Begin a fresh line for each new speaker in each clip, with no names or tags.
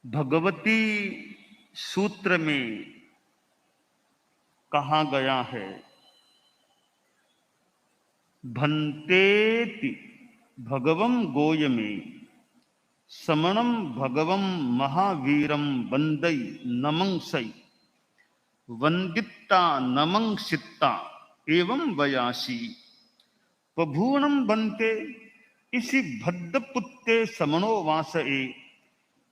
भगवती सूत्र में कहा गया है, भन्तेति भगवं गोयमे समणं भगवं महावीरं वंदै नमंसै वंदित्ता नमंसित्ता एवं वयासी प्रभूणं बनते इसी भद्रपुत्ते समणो वासए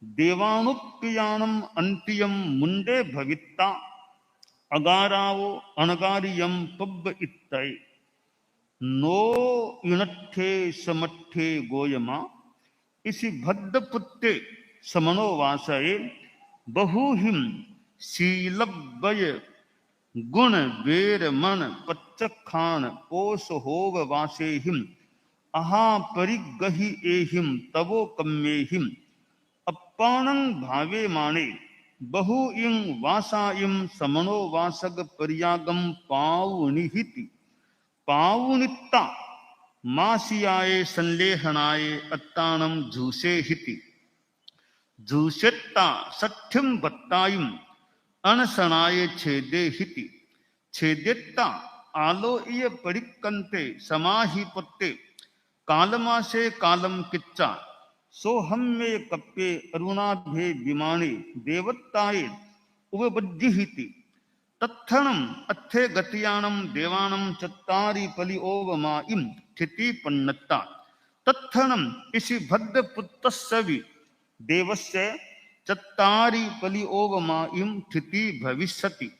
देवानुप्रियाणम अंतियम मुंडे भवित्ता अगारावो अनगारियम पब्ब इत्तय नो युनट्ठे समट्ठे गोयमा इसी भद्रपुत्ते समनो वासए बहुहिम शीलव्य गुण वेर मन पच्चखान पोष होव वासेहिम अहा परिगहि एहिम तवो कम्मेहिम अप्पानं भावे माने बहु इं वासाइम समनो वासग पर्यागम पावुनिहिति पावुनित्ता मासियाए संलेहनाए अत्तानम झूसे हिति झूसेत्ता सठ्यम बत्तायुम अनसनाए छेदे हिति छेदेत्ता आलोय परिकंते समाहिपत्ते कालमासे कालम किच्चा सोहम में कप्पे अरुणाभे विमाने देवत्ताए उपबद्धिहिति तत्थणम अत्थे गतियानम देवानम चत्तारि पलि ओवमा इम स्थिति पन्नत्ता तत्थणम इसी भद्रपुत्रस्सवि देवस्य चत्तारि पलि ओवमा इम स्थिति भविष्यति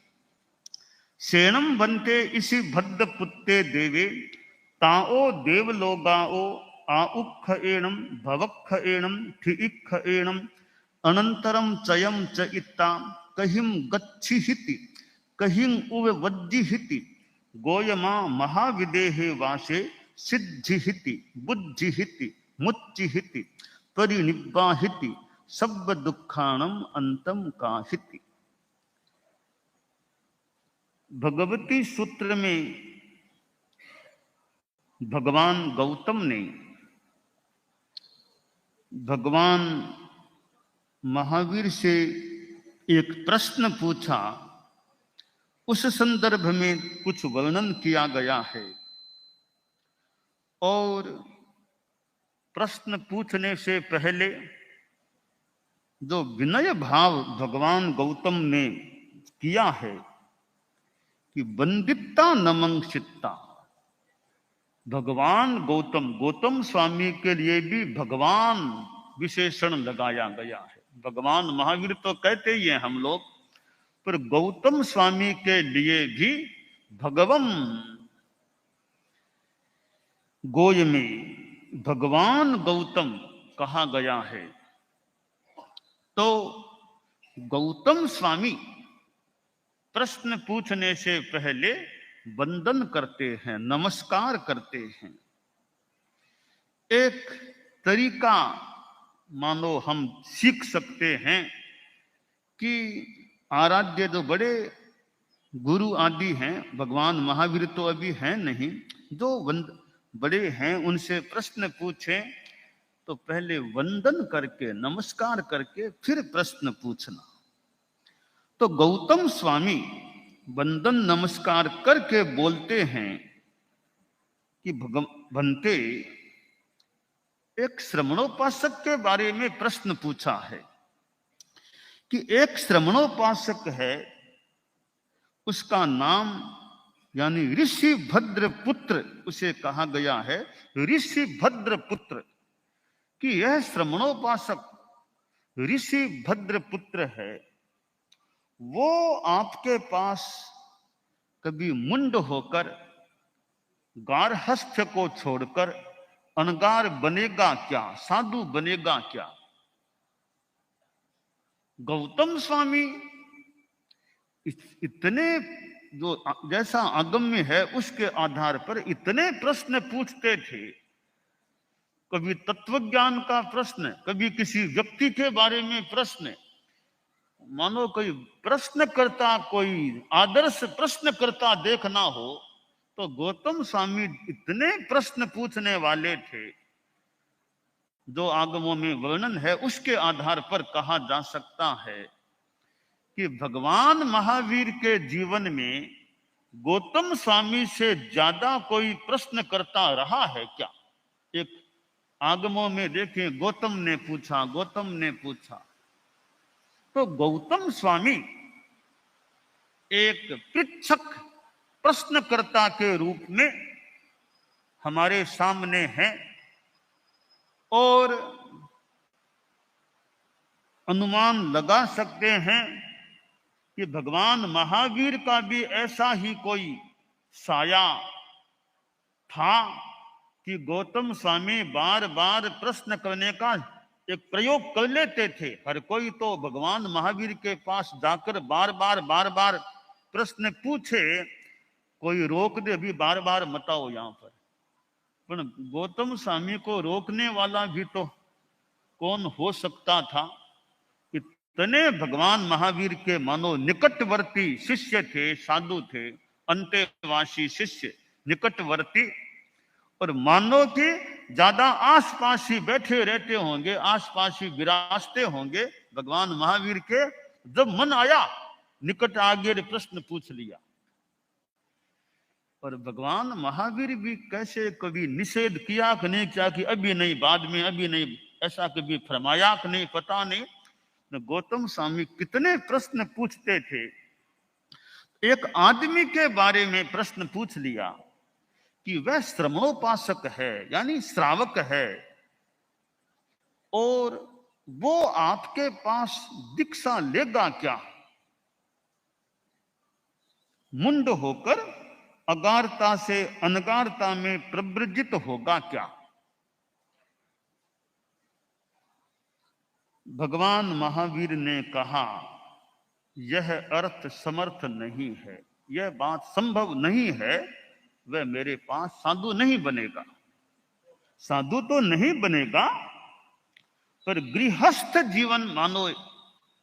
सेनम बनते इसी भद्रपुत्ते देवे ताओ देवलोगाओ आउक्ख एणम भवक्ख एणम ठिइक्ख एणम अनंतरम चयम च इत्ता कहिम गच्छिहिति कहिं उवज्जिहिति गोयमा महाविदेहे वासे सिद्धिहिति बुद्धिहिति मुच्चिहिति परिनिब्बाहिति सब दुखाणम अंतम काहिति। भगवती सूत्र में भगवान गौतम ने भगवान महावीर से एक प्रश्न पूछा, उस संदर्भ में कुछ वर्णन किया गया है और प्रश्न पूछने से पहले जो विनय भाव भगवान गौतम ने किया है कि वंदित्ता नमंसित्ता, भगवान गौतम स्वामी के लिए भी भगवान विशेषण लगाया गया है। भगवान महावीर तो कहते ही हैं हम लोग, पर गौतम स्वामी के लिए भी भगवम गोय में भगवान गौतम कहा गया है। तो गौतम स्वामी प्रश्न पूछने से पहले वंदन करते हैं, नमस्कार करते हैं। एक तरीका मानो हम सीख सकते हैं कि आराध्य जो बड़े गुरु आदि हैं, भगवान महावीर तो अभी हैं नहीं, जो बड़े हैं उनसे प्रश्न पूछें तो पहले वंदन करके नमस्कार करके फिर प्रश्न पूछना। तो गौतम स्वामी वंदन नमस्कार करके बोलते हैं कि भगवंते एक श्रमणोपासक के बारे में प्रश्न पूछा है कि एक श्रमणोपासक है, उसका नाम यानी ऋषि भद्र पुत्र उसे कहा गया है, ऋषि भद्र पुत्र, कि यह श्रमणोपासक ऋषि भद्र पुत्र है। वो आपके पास कभी मुंड होकर गार्हस्थ्य को छोड़कर अनगार बनेगा क्या, साधु बनेगा क्या? गौतम स्वामी इतने जो जैसा आगम्य है उसके आधार पर इतने प्रश्न पूछते थे, कभी तत्वज्ञान का प्रश्न, कभी किसी व्यक्ति के बारे में प्रश्न, मानो कोई प्रश्नकर्ता, कोई आदर्श प्रश्नकर्ता देखना हो तो गौतम स्वामी इतने प्रश्न पूछने वाले थे जो आगमों में वर्णन है उसके आधार पर कहा जा सकता है कि भगवान महावीर के जीवन में गौतम स्वामी से ज्यादा कोई प्रश्न करता रहा है क्या? एक आगमों में देखें, गौतम ने पूछा, गौतम ने पूछा, तो गौतम स्वामी एक पृच्छक प्रश्नकर्ता के रूप में हमारे सामने हैं और अनुमान लगा सकते हैं कि भगवान महावीर का भी ऐसा ही कोई साया था कि गौतम स्वामी बार बार प्रश्न करने का एक प्रयोग कर लेते थे। हर कोई तो भगवान महावीर के पास जाकर बार बार प्रश्न पूछे, कोई रोक दे, अभी बार बार मत आओ यहां पर। पर गौतम स्वामी को रोकने वाला भी तो कौन हो सकता था? इतने भगवान महावीर के मानो निकटवर्ती शिष्य थे, साधु थे, अंतेवासी शिष्य, निकटवर्ती, और मानो कि ज्यादा आसपास ही बैठे रहते होंगे, आसपास ही विराजते होंगे भगवान महावीर के। जब मन आया निकट आगे प्रश्न पूछ लिया। और भगवान महावीर भी कैसे कभी निषेध किया कि नहीं किया कि अभी नहीं, बाद में, अभी नहीं, ऐसा कभी फरमाया कि नहीं, पता नहीं। गौतम स्वामी कितने प्रश्न पूछते थे। एक आदमी के बारे में प्रश्न पूछ लिया कि वह श्रमणोपासक है, यानी श्रावक है, और वो आपके पास दीक्षा लेगा क्या? मुंड होकर अगारता से अनगारता में प्रवृजित होगा क्या? भगवान महावीर ने कहा, यह अर्थ समर्थ नहीं है, यह बात संभव नहीं है, वह मेरे पास साधु नहीं बनेगा। साधु तो नहीं बनेगा, पर गृहस्थ जीवन मानो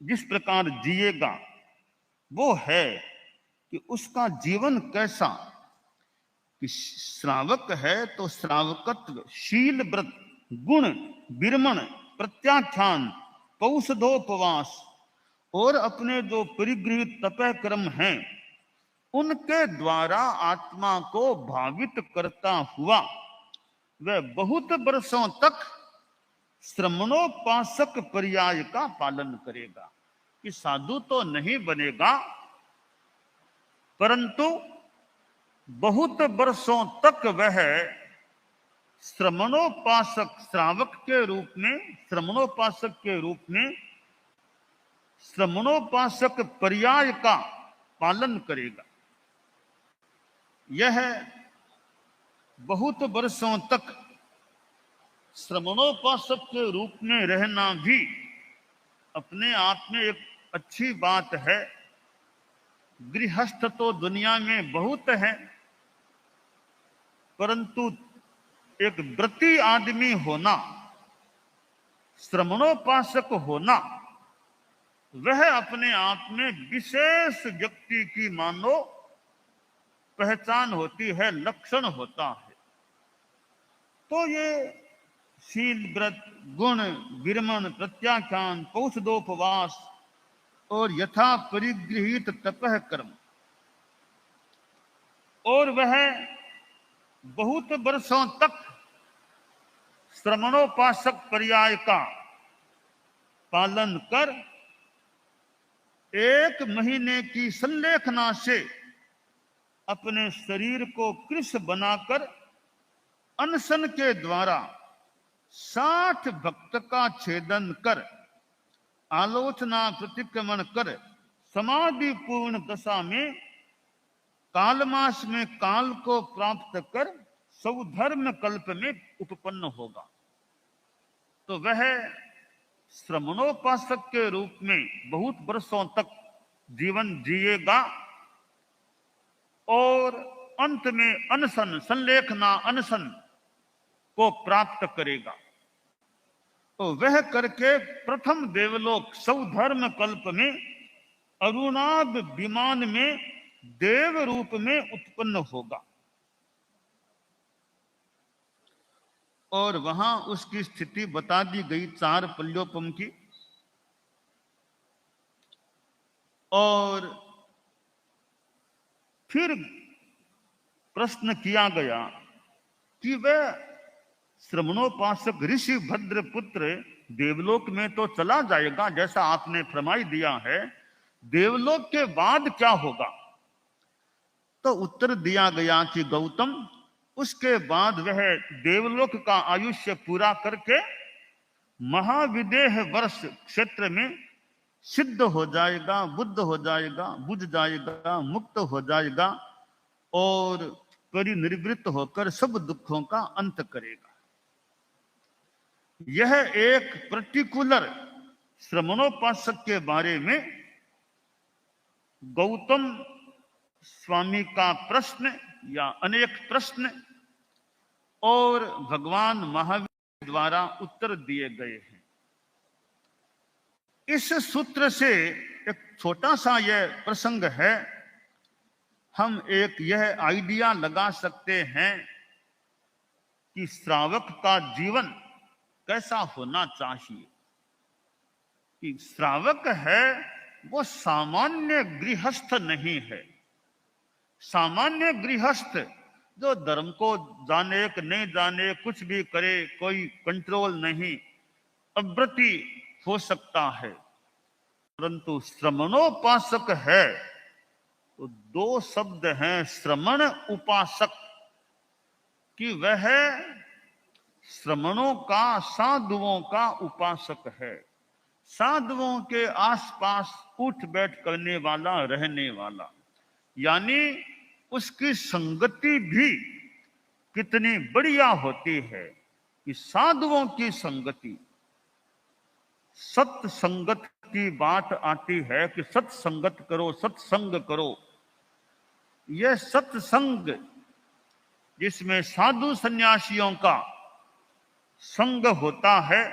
जिस प्रकार जिएगा वो है कि उसका जीवन कैसा, कि श्रावक है तो श्रावकत्व, शील, व्रत, गुण, विरमण, प्रत्याख्यान, पौषधोपवास और अपने जो परिगृहित तपः कर्म हैं उनके द्वारा आत्मा को भावित करता हुआ वह बहुत वर्षों तक श्रमणोपासक पर्याय का पालन करेगा। कि साधु तो नहीं बनेगा, परंतु बहुत वर्षों तक वह श्रमणोपासक, श्रावक के रूप में, श्रमणोपासक के रूप में श्रमणोपासक पर्याय का पालन करेगा। यह बहुत वर्षों तक श्रमणोपासक के रूप में रहना भी अपने आप में एक अच्छी बात है। गृहस्थ तो दुनिया में बहुत है, परंतु एक व्रती आदमी होना, श्रमणोपासक होना, वह अपने आप में विशेष व्यक्ति की मानो पहचान होती है, लक्षण होता है। तो ये शील, व्रत, गुण, विरमण, प्रत्याख्यान, पौषधोपवास और यथा परिगृहित तपः कर्म, और वह बहुत वर्षों तक श्रमणोपासक पर्याय का पालन कर 1 महीने की संलेखना से अपने शरीर को कृश बनाकर अनशन के द्वारा 60 भक्त का छेदन कर, आलोचना प्रतिक्रमण कर, समाधि पूर्ण दशा में कालमास में काल को प्राप्त कर सौधर्म कल्प में उपपन्न होगा। तो वह श्रमणोपासक के रूप में बहुत वर्षों तक जीवन जिएगा और अंत में अनशन, संलेखना, अनशन को प्राप्त करेगा। तो वह करके प्रथम देवलोक सौधर्म कल्प में अरुणाभ विमान में देव रूप में उत्पन्न होगा। और वहां उसकी स्थिति बता दी गई 4 पल्योपम की। और फिर प्रश्न किया गया कि वह श्रमणोपासक ऋषि भद्रपुत्र देवलोक में तो चला जाएगा जैसा आपने फरमाई दिया है, देवलोक के बाद क्या होगा? तो उत्तर दिया गया कि गौतम, उसके बाद वह देवलोक का आयुष्य पूरा करके महाविदेह वर्ष क्षेत्र में सिद्ध हो जाएगा, बुद्ध हो जाएगा, बुझ जाएगा, मुक्त हो जाएगा और परिनिवृत्त होकर सब दुखों का अंत करेगा। यह एक पर्टिकुलर श्रमणोपासक के बारे में गौतम स्वामी का प्रश्न या अनेक प्रश्न और भगवान महावीर द्वारा उत्तर दिए गए हैं। इस सूत्र से एक छोटा सा यह प्रसंग है, हम एक यह आइडिया लगा सकते हैं कि श्रावक का जीवन कैसा होना चाहिए। कि श्रावक है वो सामान्य गृहस्थ नहीं है। सामान्य गृहस्थ जो धर्म को जाने कि नहीं जाने, कुछ भी करे, कोई कंट्रोल नहीं, अव्रति हो सकता है। परंतु श्रमणोपासक है तो 2 शब्द हैं, श्रमण उपासक, कि वह श्रमणों का, साधुओं का उपासक है। साधुओं के आसपास उठ बैठ करने वाला, रहने वाला, यानी उसकी संगति भी कितनी बढ़िया होती है कि साधुओं की संगति। सत्संगत की बात आती है कि सत्संगत करो, सत्संग करो। यह सत्संग जिसमें साधु सन्यासियों का संग होता है,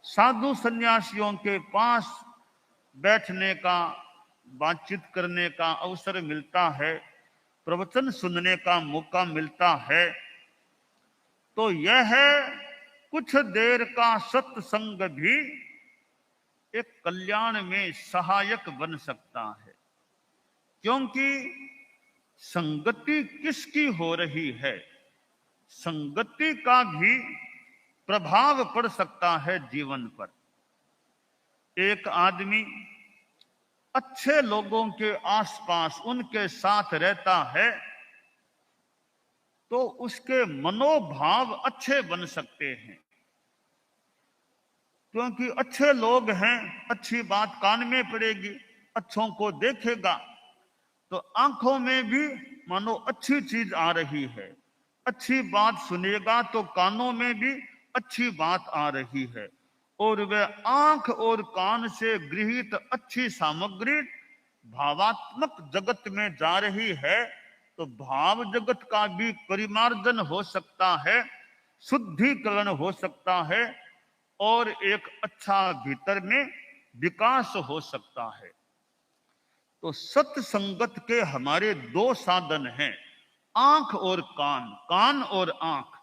साधु सन्यासियों के पास बैठने का, बातचीत करने का अवसर मिलता है, प्रवचन सुनने का मौका मिलता है, तो यह कुछ देर का सत्संग भी एक कल्याण में सहायक बन सकता है। क्योंकि संगति किसकी हो रही है, संगति का भी प्रभाव पड़ सकता है जीवन पर। एक आदमी अच्छे लोगों के आसपास, उनके साथ रहता है तो उसके मनोभाव अच्छे बन सकते हैं। क्योंकि अच्छे लोग हैं, अच्छी बात कान में पड़ेगी, अच्छों को देखेगा तो आंखों में भी मानो अच्छी चीज आ रही है। अच्छी बात सुनेगा तो कानों में भी अच्छी बात आ रही है, और वह आंख और कान से गृहीत अच्छी सामग्री भावात्मक जगत में जा रही है, तो भाव जगत का भी परिमार्जन हो सकता है, शुद्धिकरण हो सकता है, और एक अच्छा भीतर में विकास हो सकता है। तो सत्संगत के हमारे 2 साधन हैं, आंख और कान, कान और आंख।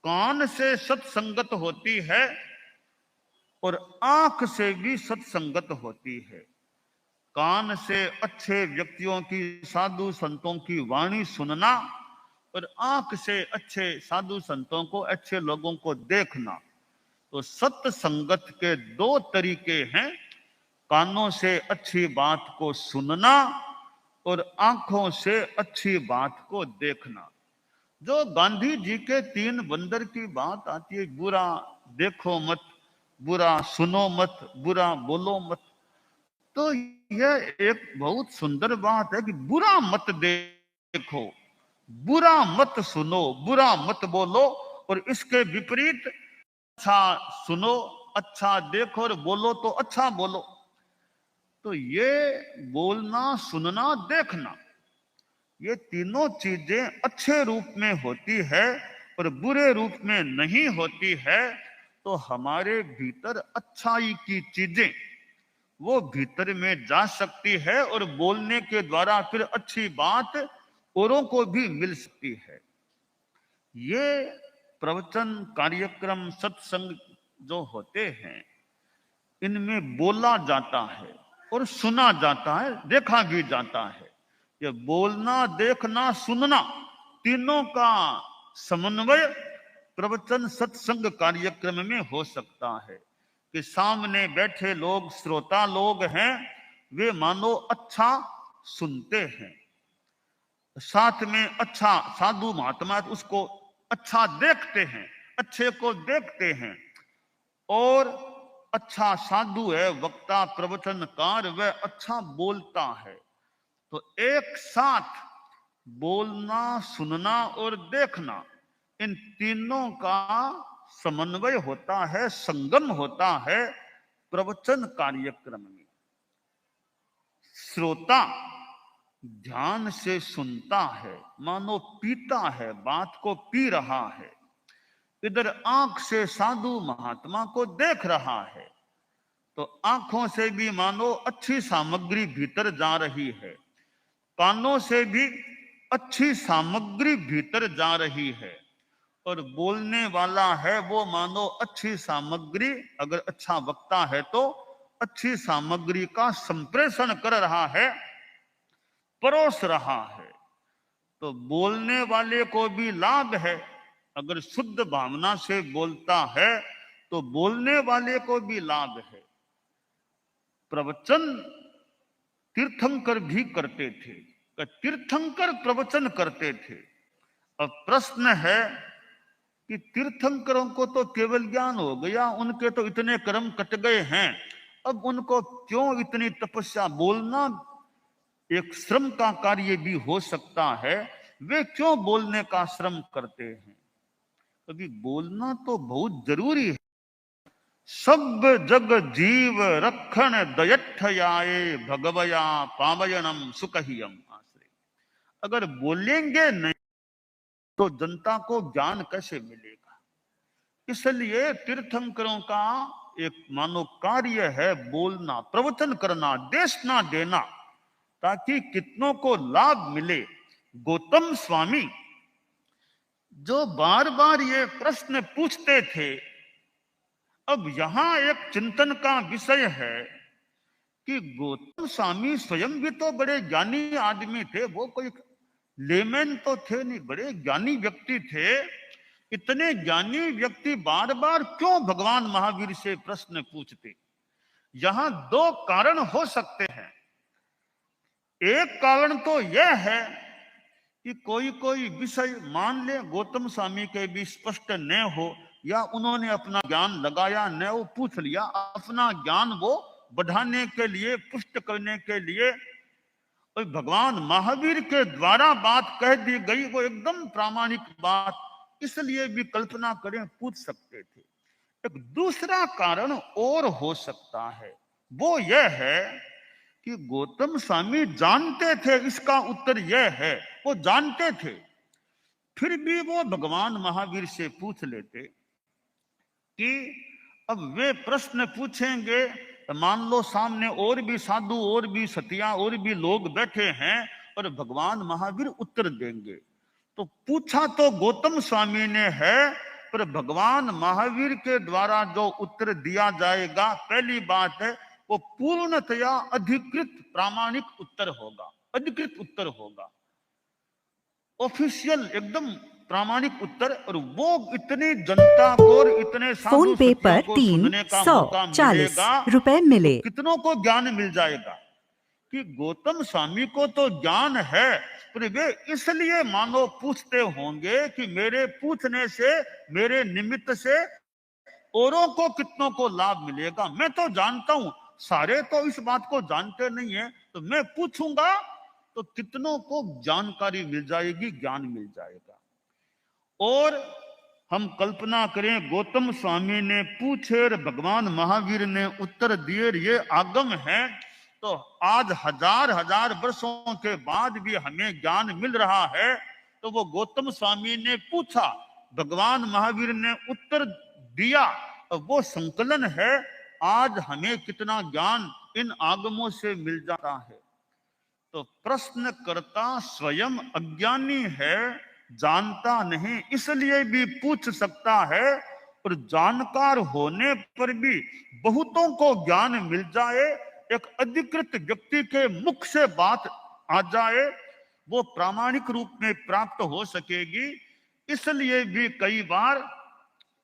कान से सत्संगत होती है और आंख से भी सत्संगत होती है। कान से अच्छे व्यक्तियों की, साधु संतों की वाणी सुनना, और आंख से अच्छे साधु संतों को, अच्छे लोगों को देखना। तो सत्संगत के 2 तरीके हैं, कानों से अच्छी बात को सुनना और आंखों से अच्छी बात को देखना। जो गांधी जी के 3 बंदर की बात आती है, बुरा देखो मत, बुरा सुनो मत, बुरा बोलो मत, तो यह एक बहुत सुंदर बात है कि बुरा मत देखो, बुरा मत सुनो, बुरा मत बोलो, और इसके विपरीत अच्छा सुनो, अच्छा देखो और बोलो तो अच्छा बोलो। तो ये बोलना, सुनना, देखना, ये तीनों चीजें अच्छे रूप में होती है और बुरे रूप में नहीं होती है, तो हमारे भीतर अच्छाई की चीजें वो भीतर में जा सकती है और बोलने के द्वारा फिर अच्छी बात औरों को भी मिल सकती है। ये प्रवचन कार्यक्रम सत्संग जो होते हैं, इनमें बोला जाता है और सुना जाता है, देखा भी जाता है। ये बोलना, देखना, सुनना, तीनों का समन्वय प्रवचन सत्संग कार्यक्रम में हो सकता है कि सामने बैठे लोग, श्रोता लोग हैं, वे मानो अच्छा सुनते हैं, साथ में अच्छा साधु महात्मा उसको अच्छा देखते हैं, अच्छे को देखते हैं, और अच्छा साधु है, वक्ता, प्रवचनकार, वह अच्छा बोलता है। तो एक साथ बोलना, सुनना और देखना, इन तीनों का समन्वय होता है, संगम होता है प्रवचन कार्यक्रम में। श्रोता ध्यान से सुनता है, मानो पीता है, बात को पी रहा है। इधर आंख से साधु महात्मा को देख रहा है, तो आंखों से भी मानो अच्छी सामग्री भीतर जा रही है, कानों से भी अच्छी सामग्री भीतर जा रही है, और बोलने वाला है वो मानो अच्छी सामग्री, अगर अच्छा वक्ता है तो अच्छी सामग्री का संप्रेषण कर रहा है, परोस रहा है। तो बोलने वाले को भी लाभ है, अगर शुद्ध भावना से बोलता है तो बोलने वाले को भी लाभ है। प्रवचन तीर्थंकर भी करते थे, तीर्थंकर प्रवचन करते थे। अब प्रश्न है कि तीर्थंकरों को तो केवल ज्ञान हो गया, उनके तो इतने कर्म कट गए हैं, अब उनको क्यों इतनी तपस्या? बोलना एक श्रम का कार्य भी हो सकता है, वे क्यों बोलने का श्रम करते हैं? क्योंकि बोलना तो बहुत जरूरी है। सब जग जीव रखण दयठयाए भगवया पावयनम सुखहियम आश्रय। अगर बोलेंगे नहीं तो जनता को ज्ञान कैसे मिलेगा? इसलिए तीर्थंकरों का एक मानो कार्य है बोलना, प्रवचन करना, देशना देना, ताकि कितनों को लाभ मिले। गौतम स्वामी जो बार बार ये प्रश्न पूछते थे, अब यहां एक चिंतन का विषय है कि गौतम स्वामी स्वयं भी तो बड़े ज्ञानी आदमी थे, वो कोई लेमैन तो थे नहीं, बड़े ज्ञानी व्यक्ति थे। इतने ज्ञानी व्यक्ति बार बार क्यों भगवान महावीर से प्रश्न पूछते? यहां दो कारण हो सकते हैं। एक कारण तो यह है कि कोई कोई विषय मान ले गौतम स्वामी के भी स्पष्ट न हो, या उन्होंने अपना ज्ञान लगाया न, वो पूछ लिया, अपना ज्ञान वो बढ़ाने के लिए, पुष्ट करने के लिए, और भगवान महावीर के द्वारा बात कह दी गई, वो एकदम प्रामाणिक बात, इसलिए भी कल्पना करें पूछ सकते थे। एक दूसरा कारण और हो सकता है, वो यह है कि गौतम स्वामी जानते थे, इसका उत्तर यह है, वो जानते थे, फिर भी वो भगवान महावीर से पूछ लेते कि अब वे प्रश्न पूछेंगे तो मान लो सामने और भी साधु, और भी सतिया, और भी लोग बैठे हैं, और भगवान महावीर उत्तर देंगे। तो पूछा तो गौतम स्वामी ने है, पर भगवान महावीर के द्वारा जो उत्तर दिया जाएगा, पहली बात है वो पूर्णतया अधिकृत प्रामाणिक उत्तर होगा, अधिकृत उत्तर होगा, ऑफिशियल एकदम प्रामाणिक उत्तर, और वो इतनी जनता को और इतने
फोन पे पर 340 रुपए मिले,
तो कितनों को ज्ञान मिल जाएगा? कि गौतम स्वामी को तो ज्ञान है, पर वे इसलिए मानो पूछते होंगे कि मेरे पूछने से, मेरे निमित्त से औरों को कितनों को लाभ मिलेगा। मैं तो जानता हूं, सारे तो इस बात को जानते नहीं है, तो मैं पूछूंगा तो कितनों को जानकारी मिल जाएगी, ज्ञान मिल जाएगा। और हम कल्पना करें गौतम स्वामी ने पूछे और भगवान महावीर ने उत्तर दिए, ये आगम है, तो आज हजार हजार वर्षों के बाद भी हमें ज्ञान मिल रहा है। तो वो गौतम स्वामी ने पूछा, भगवान महावीर ने उत्तर दिया, वो संकलन है, आज हमें कितना ज्ञान इन आगमों से मिल जाता है। तो प्रश्नकर्ता स्वयं अज्ञानी है, जानता नहीं इसलिए भी पूछ सकता है, और जानकार होने पर भी बहुतों को ज्ञान मिल जाए, एक अधिकृत व्यक्ति के मुख से बात आ जाए, वो प्रामाणिक रूप में प्राप्त हो सकेगी। इसलिए भी कई बार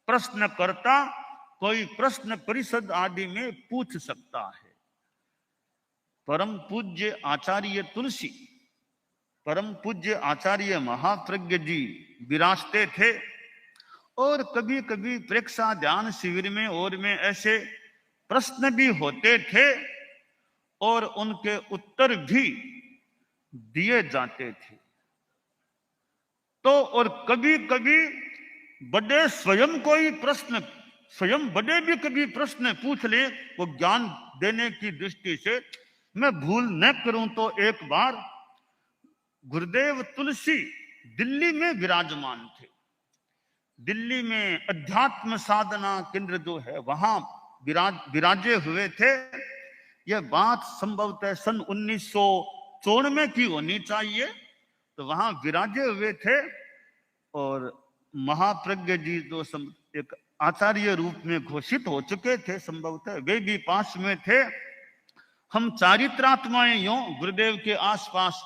प्रश्नकर्ता कोई प्रश्न परिषद आदि में पूछ सकता है। परम पूज्य आचार्य तुलसी, परम पूज्य आचार्य महाप्रज्ञ जी विराजते थे, और कभी कभी प्रेक्षा ध्यान शिविर में और में ऐसे प्रश्न भी होते थे और उनके उत्तर भी दिए जाते थे। तो और कभी कभी बड़े स्वयं कोई प्रश्न, स्वयं बड़े भी कभी प्रश्न पूछ ले, वो ज्ञान देने की दृष्टि से। मैं भूल न करूं तो एक बार गुरुदेव तुलसी दिल्ली में विराजमान थे। दिल्ली में अध्यात्म साधना केंद्र जो है वहां विराजे हुए थे। यह बात संभवतः सन 1994 की होनी चाहिए। तो वहां विराजे हुए थे और महाप्रज्ञ जी जो एक आचार्य रूप में घोषित हो चुके थे, संभवतः वे भी पास में थे। हम चारित्रात्माएं यूं गुरुदेव के आसपास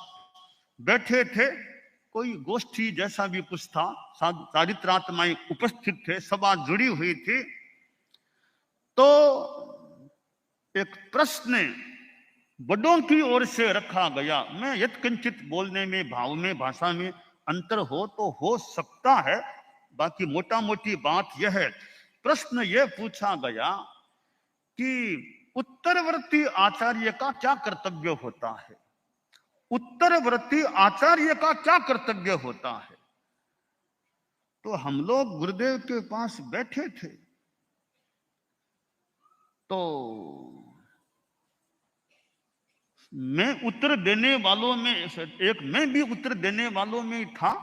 बैठे थे, कोई गोष्ठी जैसा भी कुछ था, चारित्रात्माएं उपस्थित थे, सभा जुड़ी हुई थी। तो एक प्रश्न बड़ों की ओर से रखा गया। मैं यत्किंचित बोलने में, भाव में, भाषा में अंतर हो तो हो सकता है, बाकी मोटा मोटी बात यह है। प्रश्न यह पूछा गया कि उत्तरवर्ती आचार्य का क्या कर्तव्य होता है, उत्तरवर्ती आचार्य का क्या कर्तव्य होता है। तो हम लोग गुरुदेव के पास बैठे थे, तो मैं उत्तर देने वालों में एक, मैं भी उत्तर देने वालों में था।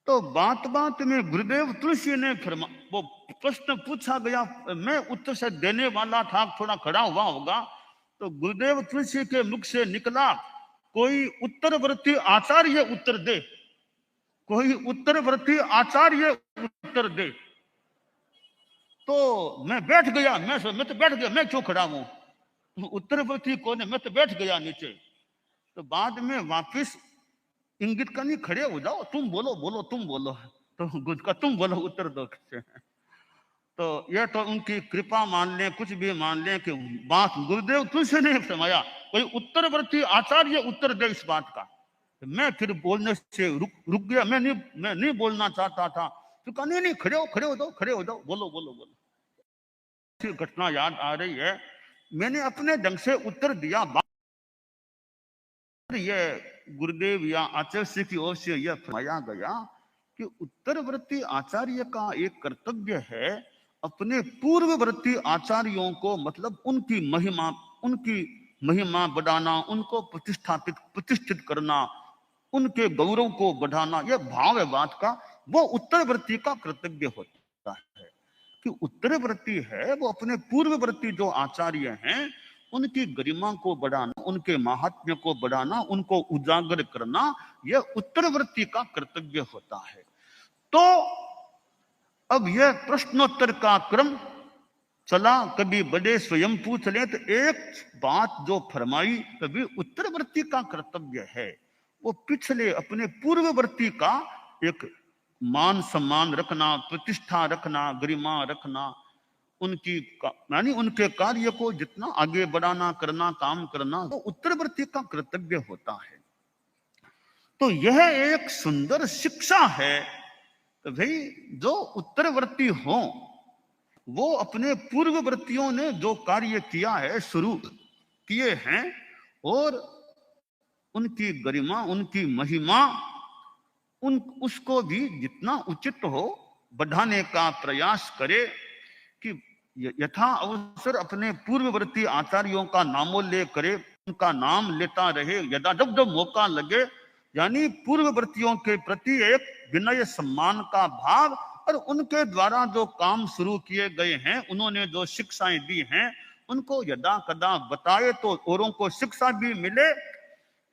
तो बात बात में गुरुदेव तुलसी ने वो प्रश्न पूछा गया, मैं उत्तर से देने वाला था, थोड़ा खड़ा हुआ होगा, तो गुरुदेव तुलसी के मुख से निकला, कोई उत्तरवर्ती आचार्य उत्तर दे, कोई उत्तरवर्ती आचार्य उत्तर दे। तो मैं बैठ गया, मैं तो बैठ गया, मैं क्यों खड़ा हूं, उत्तरवर्ती कौन है, मैं तो बैठ गया नीचे। तो बाद में वापिस इंगित का नहीं, खड़े हो जाओ, तुम बोलो बोलो तुम बोलो, तो गुज का तुम बोलो उत्तर दो। तो यह तो उनकी कृपा मान लें, कुछ भी मान लें कि बात गुरुदेव तुलसी ने फरमाया, कोई उत्तरवर्ती आचार्य उत्तर दे इस बात का। तो मैं फिर बोलने से रुक गया, मैं नहीं बोलना चाहता था। तो कहा नहीं खड़े हो जाओ, खड़े हो जाओ, बोलो बोलो बोलो। घटना याद आ रही है, मैंने अपने ढंग से उत्तर दिया। यह गुरुदेव या आचार्य की ओर से यह फरमाया गया कि उत्तरवर्ती आचार्य का एक कर्तव्य है अपने पूर्ववर्ती आचार्यों को, मतलब उनकी महिमा बढ़ाना, उनको प्रतिष्ठित करना, उनके गौरव को बढ़ाना। यह भाव है बात का, वो उत्तरवर्ती का कर्तव्य होता है कि उत्तरवर्ती है वो अपने पूर्ववर्ती जो आचार्य हैं उनकी गरिमा को बढ़ाना, उनके महात्म्य को बढ़ाना, उनको उजागर करना, यह उत्तरवर्ती का कर्तव्य होता है। तो अब यह प्रश्नोत्तर का क्रम चला, कभी बड़े स्वयं पूछ ले, तो एक बात जो फरमाई, कभी उत्तरवर्ती का कर्तव्य है वो पिछले अपने पूर्ववर्ती का एक मान सम्मान रखना, प्रतिष्ठा रखना, गरिमा रखना, उनकी यानी उनके कार्य को जितना आगे बढ़ाना, करना, काम करना, तो उत्तरवर्ती का कर्तव्य होता है। तो यह एक सुंदर शिक्षा है कि भाई जो उत्तरवर्ती हो वो अपने पूर्ववर्तियों ने जो कार्य किया है, शुरू किए हैं, और उनकी गरिमा, उनकी महिमा, उसको भी जितना उचित हो बढ़ाने का प्रयास करे कि यथा अवसर अपने पूर्ववर्ती आचार्यों का नामोल्लेख करे, उनका नाम लेता रहे यदा जब जब मौका लगे, यानी पूर्ववर्तियों के प्रति एक विनय सम्मान का भाव, और उनके द्वारा जो काम शुरू किए गए हैं, उन्होंने जो शिक्षाएं दी हैं, उनको यदा कदा बताए तो औरों को शिक्षा भी मिले।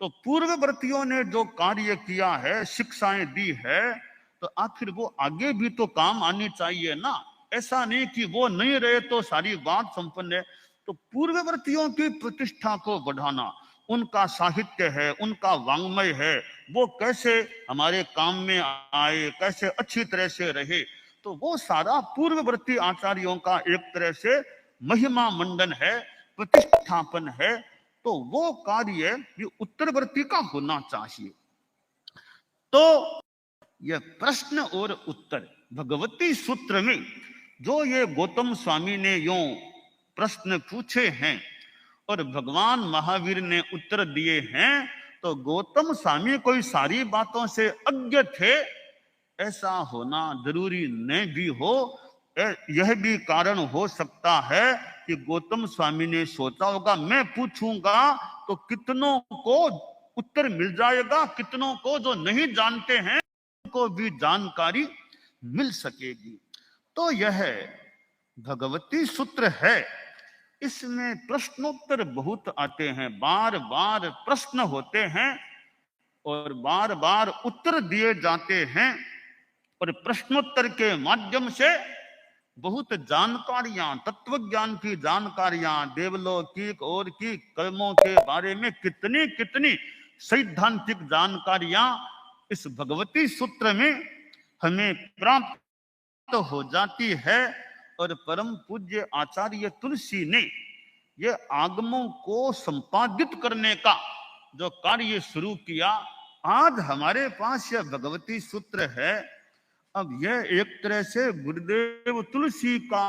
तो पूर्ववर्तियों ने जो कार्य किया है, शिक्षाएं दी है, तो आखिर वो आगे भी तो काम आनी चाहिए ना। ऐसा नहीं कि वो नहीं रहे तो सारी बात संपन्न है। तो पूर्ववर्तियों की प्रतिष्ठा को बढ़ाना, उनका साहित्य है, उनका वांग्मय है, वो कैसे हमारे काम में आए, कैसे अच्छी तरह से रहे, तो वो सारा पूर्ववर्ती आचार्यों का एक तरह से महिमा मंडन है, प्रतिष्ठापन है। तो वो कार्य भी उत्तरवर्ती का होना चाहिए। तो यह प्रश्न और उत्तर भगवती सूत्र में जो ये गौतम स्वामी ने यूं प्रश्न पूछे हैं और भगवान महावीर ने उत्तर दिए हैं, तो गौतम स्वामी कोई सारी बातों से अज्ञ थे ऐसा होना जरूरी नहीं भी हो। यह भी कारण हो सकता है कि गौतम स्वामी ने सोचा होगा मैं पूछूंगा तो कितनों को उत्तर मिल जाएगा, कितनों को जो नहीं जानते हैं को भी जानकारी मिल सकेगी। तो यह भगवती सूत्र है, इसमें प्रश्नोत्तर बहुत आते हैं, बार बार प्रश्न होते हैं और बार बार उत्तर दिए जाते हैं। और प्रश्नोत्तर के माध्यम से बहुत जानकारियां, तत्व ज्ञान की जानकारियां, देवलौकिक और की कर्मों के बारे में कितनी कितनी सैद्धांतिक जानकारियां इस भगवती सूत्र में हमें प्राप्त हो जाती है। और परम पूज्य आचार्य तुलसी ने ये आगमों को संपादित करने का जो कार्य शुरू किया, आज हमारे पास यह भगवती सूत्र है। अब यह एक तरह से गुरुदेव तुलसी का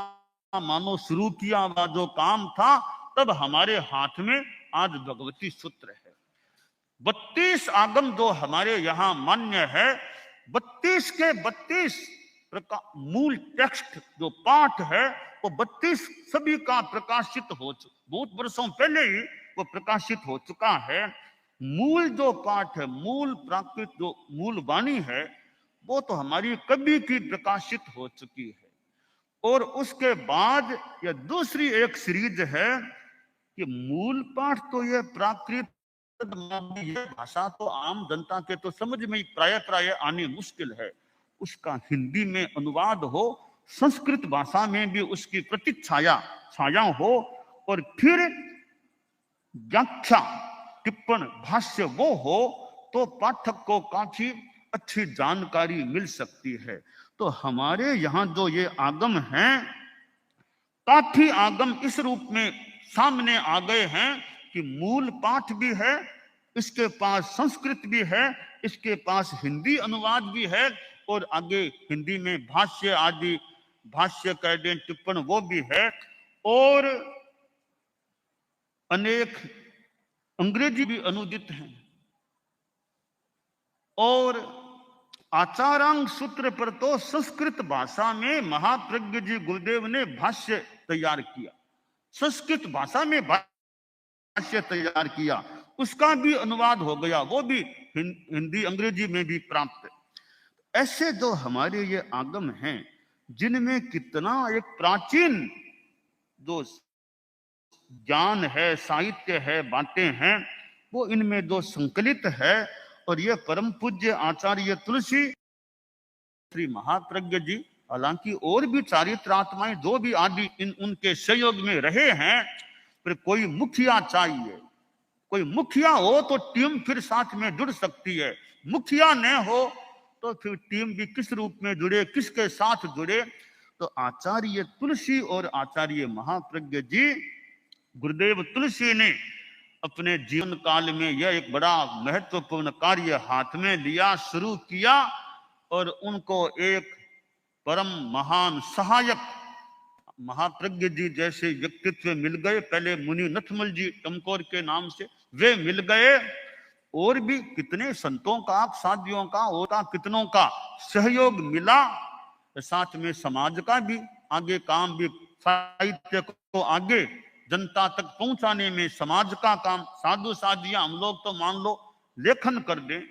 मानो शुरू किया हुआ जो काम था, तब हमारे हाथ में आज भगवती सूत्र है। 32 आगम जो हमारे यहाँ मान्य है, 32 के 32 मूल टेक्स्ट जो पाठ है वो 32 सभी का प्रकाशित हो चुका, बहुत वर्षों पहले ही वो प्रकाशित हो चुका है। मूल जो पाठ है, मूल प्राकृत जो मूल वाणी है, वो तो हमारी कभी की प्रकाशित हो चुकी है। और उसके बाद यह दूसरी एक सीरीज है कि मूल पाठ तो यह प्राकृत भाषा तो आम जनता के तो समझ में प्राय आनी मुश्किल है, उसका हिंदी में अनुवाद हो, संस्कृत भाषा में भी उसकी छाया हो, और फिर व्याख्या टिप्पण भाष्य वो हो, तो पाठक को काफी अच्छी जानकारी मिल सकती है। तो हमारे यहाँ जो ये आगम हैं, काफी आगम इस रूप में सामने आ गए हैं कि मूल पाठ भी है, इसके पास संस्कृत भी है, इसके पास हिंदी अनुवाद भी है, और आगे हिंदी में भाष्य आदि, भाष्य कह दें टिप्पण वो भी है, और अनेक अंग्रेजी भी अनुदित हैं। और आचारांग सूत्र पर तो संस्कृत भाषा में महाप्रज्ञ जी गुरुदेव ने भाष्य तैयार किया, संस्कृत भाषा में भाष्य तैयार किया, उसका भी अनुवाद हो गया, वो भी हिंदी अंग्रेजी में भी प्राप्त। ऐसे जो हमारे ये आगम हैं, जिनमें कितना एक प्राचीन जो ज्ञान है, साहित्य है, बातें हैं, वो इनमें जो संकलित है। और ये परम पूज्य आचार्य तुलसी श्री महाप्रज्ञ जी, हालांकि और भी चारित्रात्माएं जो भी आदि उनके सहयोग में रहे हैं, पर कोई मुखिया चाहिए, कोई मुखिया हो तो टीम फिर साथ में जुड़ सकती है, मुखिया न हो तो फिर टीम भी किस रूप में जुड़े, किसके साथ जुड़े। तो आचार्य तुलसी और आचार्य महाप्रज्ञ जी, गुरुदेव तुलसी ने अपने जीवन काल में यह एक बड़ा महत्वपूर्ण कार्य हाथ में लिया, शुरू किया, और उनको एक परम महान सहायक महाप्रज्ञ जी जैसे व्यक्तित्व मिल गए। पहले मुनि नथमल जी टमकोर के नाम से वे मिल गए, और भी कितने संतों का, साधियों का, और कितनों का सहयोग मिला। साथ में समाज का भी आगे काम भी, साहित्य को आगे जनता तक पहुंचाने में समाज का काम, साधु साधियां हम लोग तो मान लो लेखन कर दें,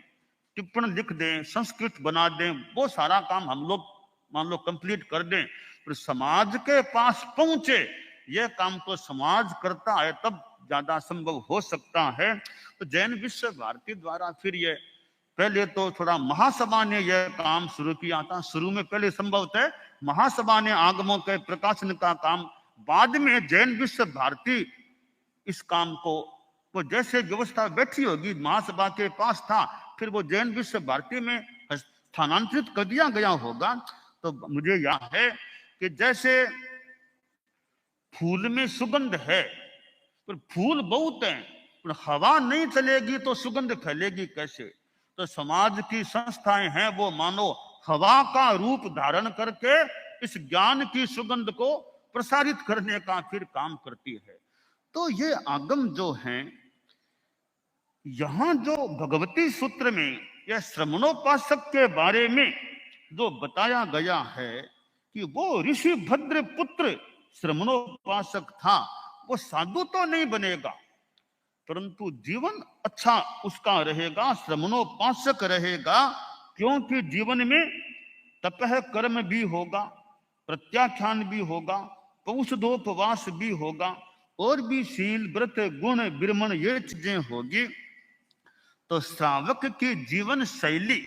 टिप्पण लिख दें, संस्कृत बना दें, वो सारा काम हम लोग मान लो कंप्लीट कर दें, पर समाज के पास पहुंचे, यह काम तो समाज करता है, तब ज्यादा संभव हो सकता है। तो जैन विश्व भारती द्वारा फिर ये पहले तो थोड़ा महासभा ने यह काम शुरू किया था। शुरू में पहले संभवतः महासभा ने आगमों के प्रकाशन का काम, बाद में जैन विश्व भारती इस काम को, वो जैसे व्यवस्था बैठी होगी महासभा के पास था, फिर वो जैन विश्व भारती में स्थानांतरित कर दिया गया होगा। तो मुझे याद है कि जैसे फूल में सुगंध है, पर फूल बहुत है, पर हवा नहीं चलेगी तो सुगंध फैलेगी कैसे? तो समाज की संस्थाएं हैं वो मानो हवा का रूप धारण करके इस ज्ञान की सुगंध को प्रसारित करने का फिर काम करती है। तो ये आगम जो हैं, यहां जो भगवती सूत्र में यह श्रमणोपासक के बारे में जो बताया गया है कि वो ऋषि भद्र पुत्र श्रमणोपासक था, वो साधु तो नहीं बनेगा, परंतु जीवन अच्छा उसका रहेगा, श्रमणोपासक रहेगा, क्योंकि जीवन में तपह कर्म भी होगा, प्रत्याख्यान भी होगा, पौषधोपवास भी होगा, और भी शील व्रत गुण बिरमण ये चीजें होगी। तो श्रावक की जीवन शैली,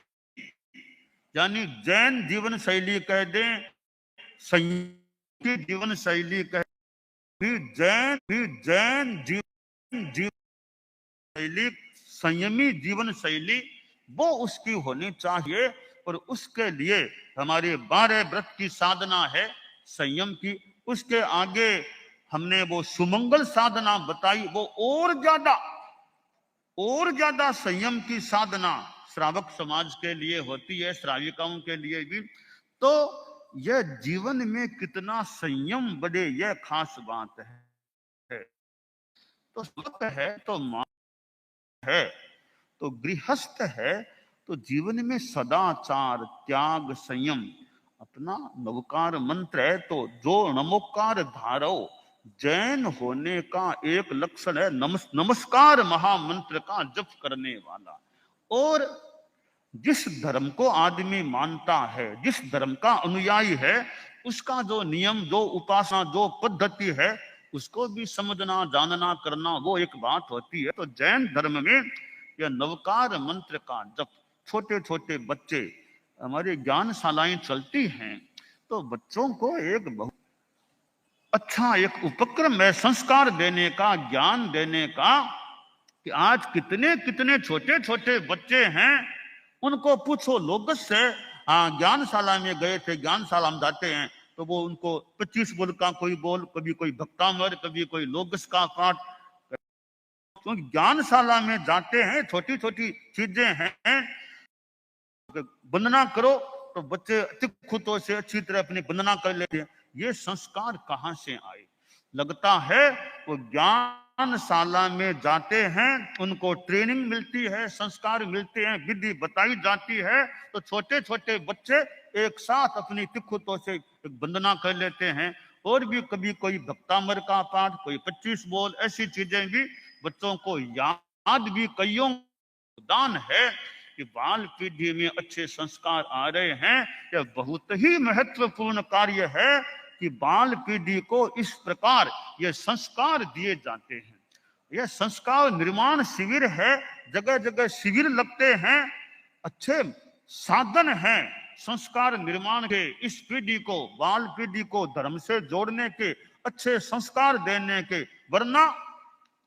यानी जैन जीवन शैली कह दें, की जीवन शैली कह, जैन जीवन शैली, संयमी जीवन शैली वो उसकी होनी चाहिए। और उसके लिए हमारे 12 व्रत की साधना है संयम की। उसके आगे हमने वो सुमंगल साधना बताई, वो और ज्यादा संयम की साधना श्रावक समाज के लिए होती है, श्राविकाओं के लिए भी। तो यह जीवन में कितना संयम बढ़े, यह खास बात है। तो श्रावक है तो मां है तो गृहस्थ है, तो जीवन में सदाचार त्याग संयम अपना नवकार मंत्र है। तो जो नमोकार धारो जैन होने का एक लक्षण है नमस्कार महामंत्र का जप करने वाला। और जिस धर्म को आदमी मानता है, जिस धर्म का अनुयायी है, उसका जो नियम, जो उपासना, जो पद्धति है, उसको भी समझना जानना करना वो एक बात होती है। तो जैन धर्म में यह नवकार मंत्र का जप, छोटे छोटे बच्चे, हमारी ज्ञानशालाएं चलती हैं, तो बच्चों को एक बहुत अच्छा एक उपक्रम है संस्कार देने का, ज्ञान देने का, कि आज कितने कितने छोटे छोटे बच्चे हैं, उनको पूछो लोगस से, हाँ ज्ञानशाला में गए थे, ज्ञानशाला में जाते हैं तो वो उनको 25 बोल का कोई बोल, कभी कोई भक्तामर, कभी कोई लोगस का पाठ, क्योंकि ज्ञानशाला में जाते हैं, छोटी छोटी चीजें हैं, वंदना करो तो बच्चे खुदों से अच्छी तरह अपनी वंदना कर लेते हैं। ये संस्कार कहाँ से आए? लगता है वो ज्ञानशाला में जाते हैं, उनको ट्रेनिंग मिलती है, संस्कार मिलते हैं, विधि बताई जाती है, तो छोटे छोटे बच्चे एक साथ अपनी तिखुतों से वंदना कर लेते हैं। और भी कभी कोई भक्तामर का पाठ, कोई 25 बोल, ऐसी चीजें भी बच्चों को याद भी कईयों दान है कि बाल पीढ़ी में अच्छे संस्कार आ रहे हैं। यह बहुत ही महत्वपूर्ण कार्य है कि बाल पीढ़ी को इस प्रकार ये संस्कार दिए जाते हैं। यह संस्कार निर्माण शिविर है, जगह जगह शिविर लगते हैं, अच्छे साधन हैं संस्कार निर्माण के, इस पीढ़ी को, बाल पीढ़ी को धर्म से जोड़ने के, अच्छे संस्कार देने के। वरना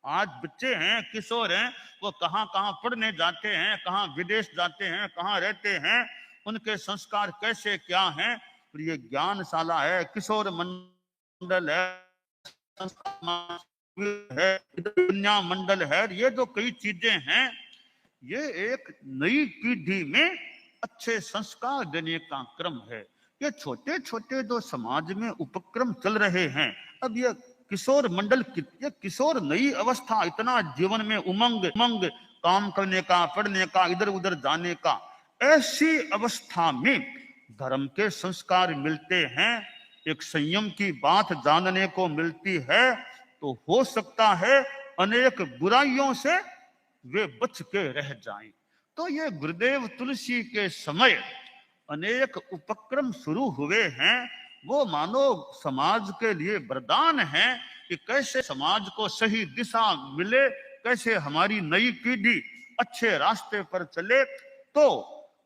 आज बच्चे हैं, किशोर हैं, वो कहाँ कहाँ पढ़ने जाते हैं, कहाँ विदेश जाते हैं, कहाँ रहते हैं, उनके संस्कार कैसे क्या हैं। ये ज्ञानशाला है, किशोर मंडल है, कन्या मंडल है, ये जो कई चीजें हैं, ये एक नई पीढ़ी में अच्छे संस्कार देने का क्रम है। ये छोटे छोटे जो समाज में उपक्रम चल रहे हैं, अब ये किशोर मंडल, ये किशोर नई अवस्था, इतना जीवन में उमंग काम करने का, पढ़ने का, इधर उधर जाने का, ऐसी अवस्था में धर्म के संस्कार मिलते हैं, एक संयम की बात जानने को मिलती है, तो हो सकता है अनेक बुराइयों से वे बच के रह जाएं। तो ये गुरुदेव तुलसी के समय अनेक उपक्रम शुरू हुए हैं, वो मानो समाज के लिए वरदान है कि कैसे समाज को सही दिशा मिले, कैसे हमारी नई पीढ़ी अच्छे रास्ते पर चले। तो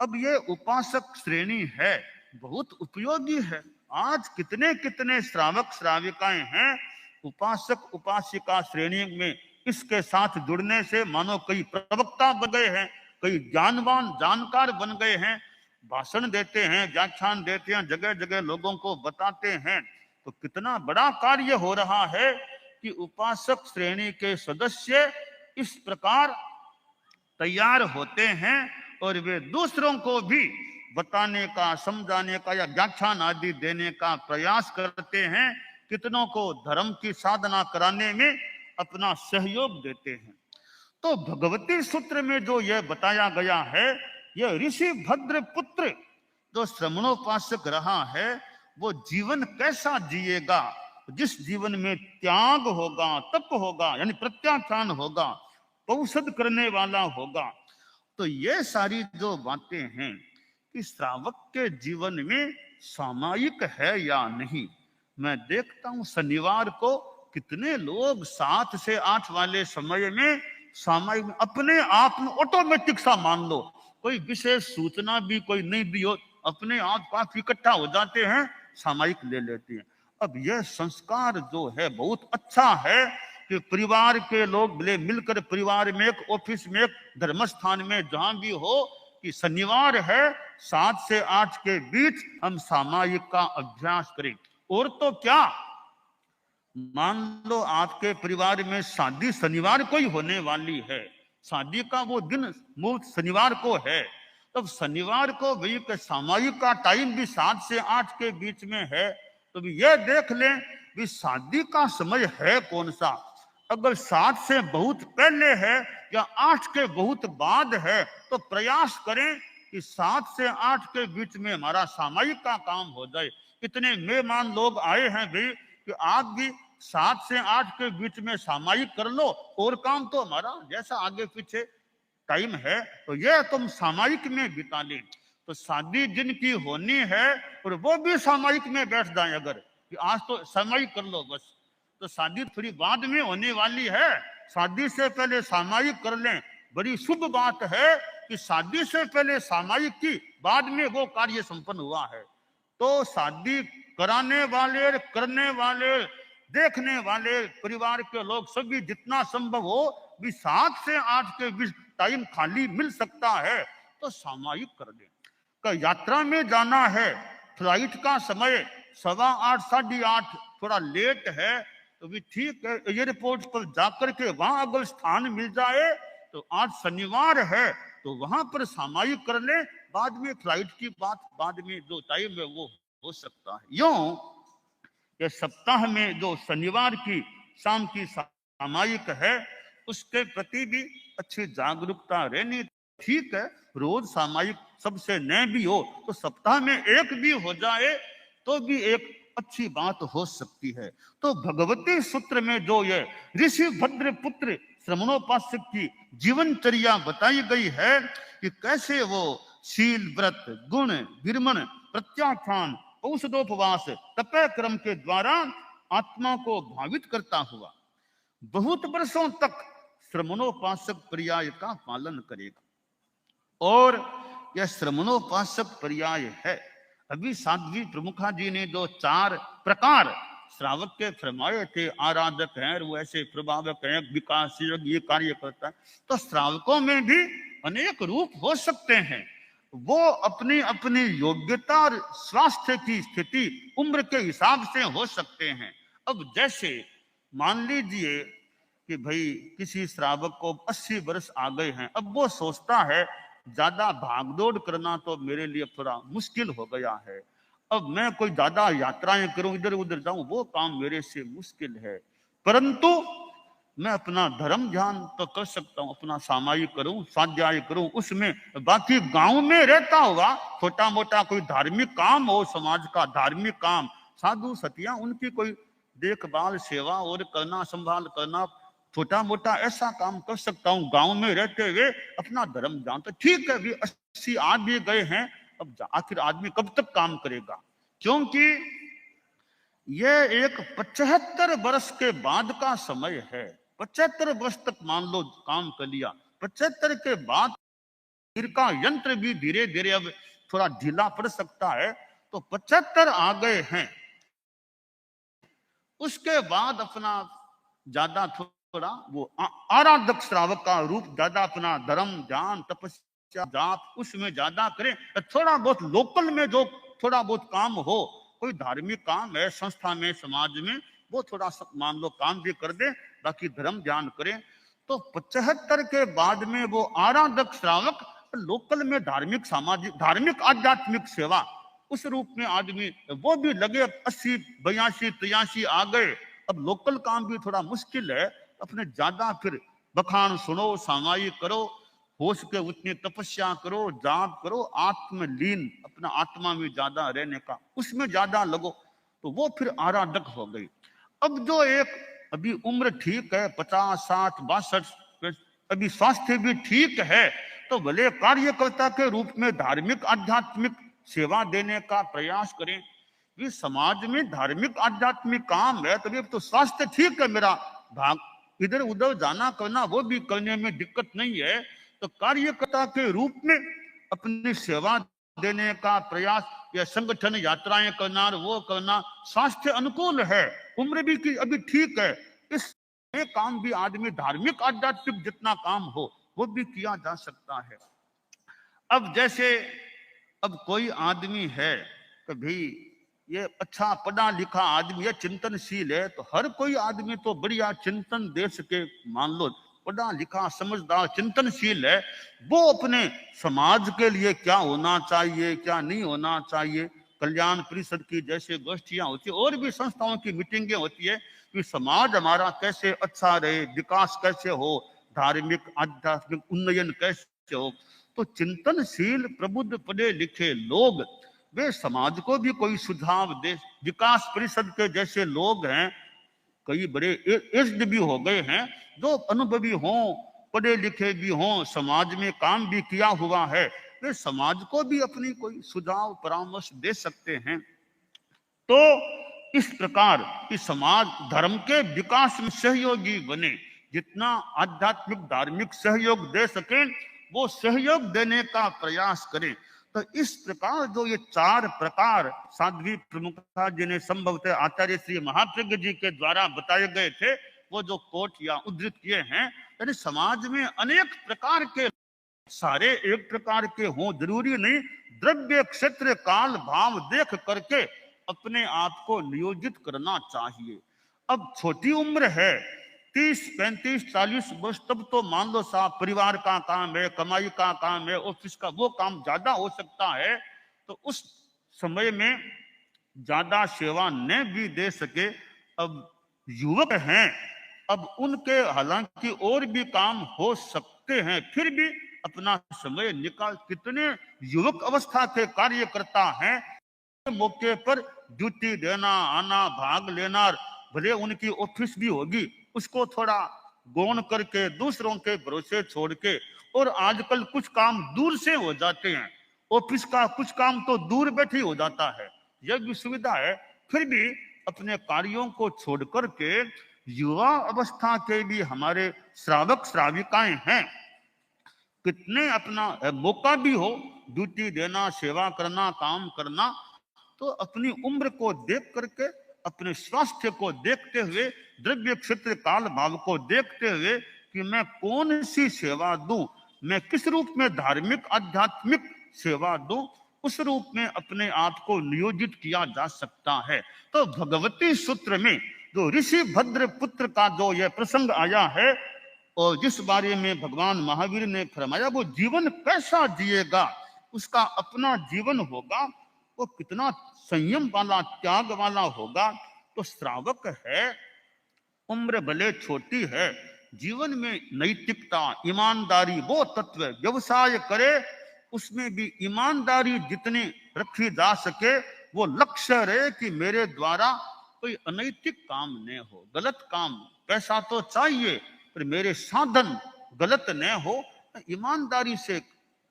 अब ये उपासक श्रेणी है, बहुत उपयोगी है। आज कितने कितने श्रावक श्राविकाएं हैं उपासक उपासिका श्रेणी में। इसके साथ जुड़ने से मानो कई प्रवक्ता बन गए हैं, कई ज्ञानवान जानकार बन गए हैं, भाषण देते हैं, व्याख्यान देते हैं, जगह जगह लोगों को बताते हैं। तो कितना बड़ा कार्य हो रहा है कि उपासक श्रेणी के सदस्य इस प्रकार तैयार होते हैं और वे दूसरों को भी बताने का, समझाने का या व्याख्यान आदि देने का प्रयास करते हैं, कितनों को धर्म की साधना कराने में अपना सहयोग देते हैं। तो भगवती सूत्र में जो यह बताया गया है, यह ऋषि भद्र पुत्र जो श्रमणोपासक रहा है वो जीवन कैसा जिएगा, जिस जीवन में त्याग होगा, तप होगा, यानी प्रत्याख्यान होगा, औषध करने वाला होगा। तो ये सारी जो बातें हैं कि श्रावक के जीवन में सामायिक है या नहीं। मैं देखता हूं शनिवार को कितने लोग 7 से 8 वाले समय में सामायिक अपने आप में ऑटोमेटिक सा मान लो, कोई विशेष सूचना भी कोई नहीं भी हो, अपने आप पास इकट्ठा हो जाते हैं, सामायिक ले लेते हैं। अब यह संस्कार जो है बहुत अच्छा है कि परिवार के लोग मिलकर परिवार में, एक ऑफिस में, एक धर्मस्थान में, जहां भी हो, कि शनिवार है 7 से 8 के बीच हम सामायिक का अभ्यास करें। और तो क्या, मान लो आपके परिवार में शादी शनिवार को ही होने वाली है, शादी का वो दिन मुहूर्त शनिवार को है, तब शनिवार को भी सामायिक का टाइम भी 7 से 8 के बीच में है। तो भी यह देख लें भी शादी का समय है कौन सा। अगर 7 से बहुत पहले है या 8 के बहुत बाद है तो प्रयास करें कि 7 से 8 के बीच में हमारा सामायिक का काम हो जाए। इतने मेहमान लोग आए हैं भी कि आप भी 7 से 8 के बीच में सामायिक कर लो, और काम तो हमारा जैसा आगे पीछे टाइम है तो यह तुम सामायिक में बिता लें। तो शादी जिनकी होनी है और वो भी सामायिक में बैठ जाए, अगर कि आज तो सामायिक कर लो बस, तो शादी थोड़ी बाद में होने वाली है, शादी से पहले सामायिक कर लें। बड़ी शुभ बात है कि शादी से पहले सामायिक की, बाद में वो कार्य संपन्न हुआ है। तो शादी कराने वाले, करने वाले, देखने वाले परिवार के लोग सभी जितना संभव हो भी 7 से 8 के बीच टाइम खाली मिल सकता है तो सामायिक कर दें। यात्रा में जाना है, फ्लाइट का समय 7:15 8:30 थोड़ा लेट है तो भी ठीक है, एयरपोर्ट पर जाकर के वहां अगर स्थान मिल जाए तो आज शनिवार है तो वहां पर सामायिक कर ले, बाद में फ्लाइट की बात बाद में जो टाइम है वो हो सकता है। यूं ये सप्ताह में जो शनिवार की शाम की सामायिक है उसके प्रति भी अच्छी जागरूकता रहनी। ठीक है, रोज सामायिक सबसे न भी हो तो सप्ताह में एक भी हो जाए तो भी एक अच्छी बात हो सकती है। तो भगवती सूत्र में जो ये ऋषि भद्र पुत्र श्रमणोपासक की जीवनचर्या बताई गई है कि कैसे वो शील, व्रत, गुण, विरमण, प्रत्याख्यान, औषधोपवास, तपय क्रम के द्वारा आत्मा को भावित करता हुआ बहुत वर्षों तक श्रमणोपासक पर्याय का पालन करेगा। और यह श्रमणोपासक पर्याय है। अभी साध्वी प्रमुखा जी ने जो 4 प्रकार श्रावक के फरमाए थे, आराधक है, वो ऐसे प्रभावक है, विकासयोग, ये कार्य करता है, तो श्रावकों में भी अनेक रूप हो सकते हैं। वो अपनी अपनी योग्यता और स्वास्थ्य की स्थिति, उम्र के हिसाब से हो सकते हैं। अब जैसे मान लीजिए कि भाई किसी श्रावक को 80 वर्ष आ गए हैं, अब वो सोचता है ज्यादा भागदौड़ करना तो मेरे लिए थोड़ा मुश्किल हो गया है, अब मैं कोई ज्यादा यात्राएं करूं, इधर उधर जाऊं, वो काम मेरे से मुश्किल है, परंतु मैं अपना धर्म ध्यान तो कर सकता हूं, अपना सामायिक करूं, स्वाध्याय करूं, उसमें बाकी गांव में रहता हुआ छोटा मोटा कोई धार्मिक काम हो, समाज का धार्मिक काम, साधु सतिया उनकी कोई देखभाल, सेवा और करना, संभाल करना, छोटा मोटा ऐसा काम कर सकता हूँ गांव में रहते हुए, अपना धर्म जानते। ठीक है, भी 80 आ भी गए हैं, अब आखिर आदमी कब तक काम करेगा, क्योंकि यह एक 75 वर्ष के बाद का समय है। 75 वर्ष तक मान लो काम कर लिया, 75 के बाद शरीर का यंत्र भी धीरे धीरे अब थोड़ा ढीला पड़ सकता है। तो 75 आ गए हैं, उसके बाद अपना ज्यादा थोड़ा वो आराधक श्रावक का रूप ज्यादा अपना धर्म ध्यान तपस्या जाप उसमें ज्यादा करें। थोड़ा बहुत लोकल में जो थोड़ा बहुत काम हो, कोई धार्मिक काम है संस्था में समाज में, वो थोड़ा मान लो काम भी कर दे, बाकी धर्म ध्यान करें। तो 75 के बाद में वो आराधक श्रावक लोकल में धार्मिक सामाजिक धार्मिक आध्यात्मिक सेवा उस रूप में आदमी वो भी लगे। 80 82 83 आ गए, अब लोकल काम भी थोड़ा मुश्किल है, अपने ज्यादा फिर बखान सुनो, सामायिक करो, होश के उतनी तपस्या करो, जाप करो, आत्मलीन अपना आत्मा में ज्यादा रहने का उसमें ज्यादा लगो, तो वो फिर आराधक हो गई। अब जो एक अभी उम्र ठीक है 50 60 62, अभी स्वास्थ्य भी ठीक है, तो भले कार्यकर्ता के रूप में धार्मिक आध्यात्मिक सेवा देने का प्रयास करें। भी समाज में धार्मिक आध्यात्मिक काम है, तभी तो स्वास्थ्य ठीक है मेरा, भाग इधर उधर जाना करना वो भी करने में दिक्कत नहीं है, तो कार्यकर्ता के रूप में अपनी सेवा देने का प्रयास या संगठन यात्राएं करना वो करना स्वास्थ्य अनुकूल है, उम्र भी की अभी ठीक है, इस काम भी आदमी धार्मिक आध्यात्मिक जितना काम हो वो भी किया जा सकता है। अब जैसे अब कोई आदमी है कभी ये अच्छा पढ़ा लिखा आदमी है, चिंतनशील है, तो हर कोई आदमी तो बढ़िया चिंतन दे सके, मान लो पढ़ा लिखा समझदार चिंतनशील है, वो अपने समाज के लिए क्या होना चाहिए क्या नहीं होना चाहिए, कल्याण परिषद की जैसे गोष्ठियां होती है और भी संस्थाओं की मीटिंगें होती है कि समाज हमारा कैसे अच्छा रहे, विकास कैसे हो, धार्मिक आध्यात्मिक उन्नयन कैसे हो। तो चिंतनशील प्रबुद्ध पढ़े लिखे लोग वे समाज को भी कोई सुझाव दे। विकास परिषद के जैसे लोग हैं, कई बड़े एज्ड भी हो गए हैं, जो अनुभवी हों पढ़े लिखे भी हों, समाज में काम भी किया हुआ है, वे समाज को भी अपनी कोई सुझाव परामर्श दे सकते हैं। तो इस प्रकार कि समाज धर्म के विकास में सहयोगी बने, जितना आध्यात्मिक धार्मिक सहयोग दे सके वो सहयोग देने का प्रयास करें। तो इस प्रकार जो ये 4 प्रकार साध्वी प्रमुखता जी ने संभवतः आचार्य श्री महाप्रज्ञ जी के द्वारा बताए गए थे, वो जो कोट या उद्धृत किए हैं, यानी समाज में अनेक प्रकार के, सारे एक प्रकार के हों जरूरी नहीं, द्रव्य क्षेत्र काल भाव देख करके अपने आप को नियोजित करना चाहिए। अब छोटी उम्र है 30 35 40 वर्ष, तब तो मान लो साहब परिवार का काम है, कमाई का काम है, ऑफिस का वो काम ज्यादा हो सकता है, तो उस समय में ज्यादा सेवा न भी दे सके। अब युवक हैं, अब उनके हालांकि और भी काम हो सकते हैं, फिर भी अपना समय निकाल, कितने युवक अवस्था के कार्यकर्ता हैं, मौके पर ड्यूटी देना आना भाग लेना, भले उनकी ऑफिस भी होगी उसको थोड़ा गौण करके दूसरों के भरोसे छोड़ के, और आजकल कुछ काम दूर से हो जाते हैं, ऑफिस का कुछ काम तो दूर बैठे हो जाता है, यह भी सुविधा है, फिर भी अपने कार्यों को छोड़ करके युवा अवस्था के भी हमारे श्रावक श्राविकाएं हैं, कितने अपना मौका भी हो ड्यूटी देना सेवा करना काम करना, तो अपनी उम्र को देख करके अपने स्वास्थ्य को देखते हुए द्रव्य क्षेत्र काल भाव को देखते हुए कि मैं कौन सी सेवा दूं, मैं किस रूप में धार्मिक आध्यात्मिक सेवा दूं, उस रूप में अपने आप को नियोजित किया जा सकता है। तो भगवती सूत्र में जो ऋषि भद्र पुत्र का जो यह प्रसंग आया है और जिस बारे में भगवान महावीर ने फरमाया वो जीवन कैसा जिएगा, उसका अपना जीवन होगा, वो कितना संयम वाला त्याग वाला होगा। तो श्रावक है, उम्र भले छोटी है, जीवन में नैतिकता ईमानदारी वो तत्व, व्यवसाय करे उसमें भी ईमानदारी जितनी रखी जा सके, वो लक्ष्य रहे कि मेरे द्वारा कोई अनैतिक काम न हो, गलत काम, पैसा तो चाहिए पर मेरे साधन गलत न हो, ईमानदारी से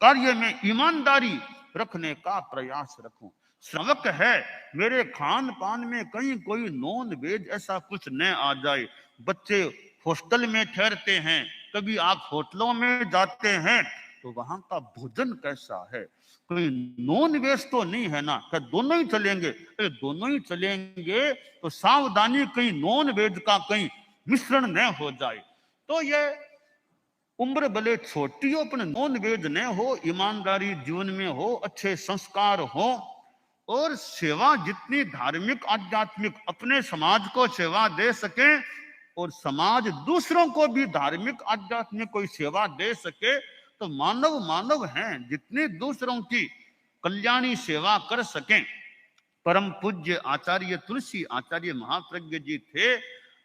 कार्य में ईमानदारी रखने का प्रयास रखूं। श्रावक है, मेरे खान पान में कहीं कोई नॉन वेज ऐसा कुछ न आ जाए। बच्चे हॉस्टल में ठहरते हैं, कभी आप होटलों में जाते हैं तो वहां का भोजन कैसा है, कोई नॉन वेज तो नहीं है ना? क्या दोनों ही चलेंगे? अरे दोनों ही चलेंगे तो सावधानी, कहीं नॉन वेज का कहीं मिश्रण न हो जाए। तो ये उम्र भले छोटी हो पर नॉन वेज न हो, ईमानदारी जीवन में हो, अच्छे संस्कार हो, और सेवा जितनी धार्मिक आध्यात्मिक अपने समाज को सेवा दे सके और समाज दूसरों को भी धार्मिक आध्यात्मिक कोई सेवा दे सके, तो मानव मानव हैं, जितनी दूसरों की कल्याणी सेवा कर सके। परम पूज्य आचार्य तुलसी आचार्य महाप्रज्ञ जी थे,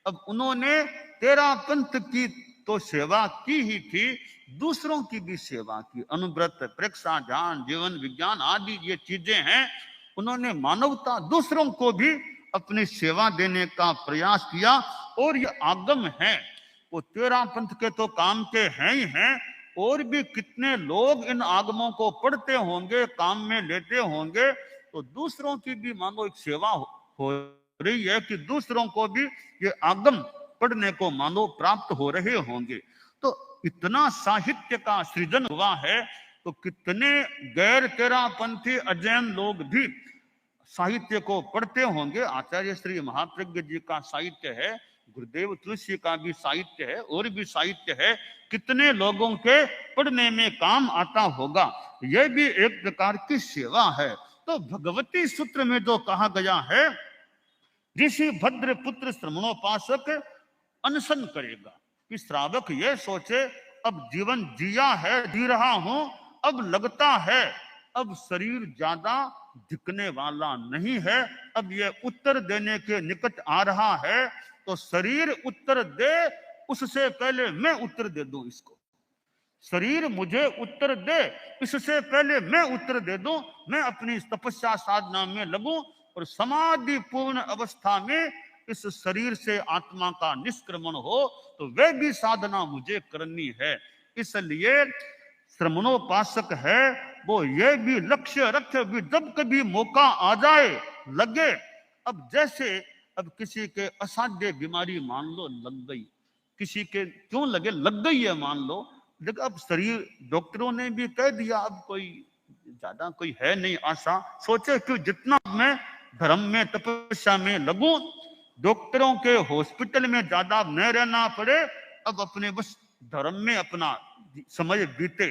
अब उन्होंने तेरा पंथ की तो सेवा की ही थी, दूसरों की भी सेवा की। अनुव्रत, प्रेक्षा, ध्यान, जीवन विज्ञान आदि ये चीजें हैं, उन्होंने मानवता दूसरों को भी अपनी सेवा देने का प्रयास किया। और ये आगम है, वो तेरा पंथ के तो काम के हैं ही हैं, और भी कितने लोग इन आगमों को पढ़ते होंगे, काम में लेते होंगे, तो दूसरों की भी मानो एक सेवा हो रही है कि दूसरों को भी ये आगम पढ़ने को मानो प्राप्त हो रहे होंगे। तो इतना साहित्य का सृजन हुआ है, तो कितने गैर तेरापंथी अजैन लोग भी साहित्य को पढ़ते होंगे। आचार्य श्री महाप्रज्ञ जी का साहित्य है, गुरुदेव तुलसी का भी साहित्य है, और भी साहित्य है, कितने लोगों के पढ़ने में काम आता होगा। यह भी एक प्रकार की सेवा है। तो भगवती सूत्र में जो कहा गया है, ऋषि भद्र पुत्र श्रमणोपासक अनशन करेगा, कि श्रावक ये सोचे अब जीवन जिया है, जी रहा हूं, अब लगता है अब शरीर ज्यादा दिखने वाला नहीं है, अब ये उत्तर देने के निकट आ रहा है, तो शरीर उत्तर दे उससे पहले मैं उत्तर दे दूं इसको। शरीर मुझे उत्तर दे इससे पहले मैं उत्तर दे दूं, मैं अपनी तपस्या साधना में लगूं और समाधि पूर्ण अवस्था में इस शरीर से आत्मा का निष्क्रमण हो, तो वह भी साधना मुझे करनी है। इसलिए श्रमणोपासक है वो ये भी लक्ष्य रखे, भी जब कभी मौका आ जाए लगे। अब जैसे अब किसी के असाध्य बीमारी मान लो लग गई, किसी के क्यों लगे, लग गई है मान लो, लेकिन अब शरीर डॉक्टरों ने भी कह दिया अब कोई ज्यादा कोई है नहीं आशा, सोचे कि जितना मैं धर्म में तपस्या में लगूं, डॉक्टरों के हॉस्पिटल में ज्यादा न रहना पड़े, अब अपने बस धर्म में अपना समय बीते,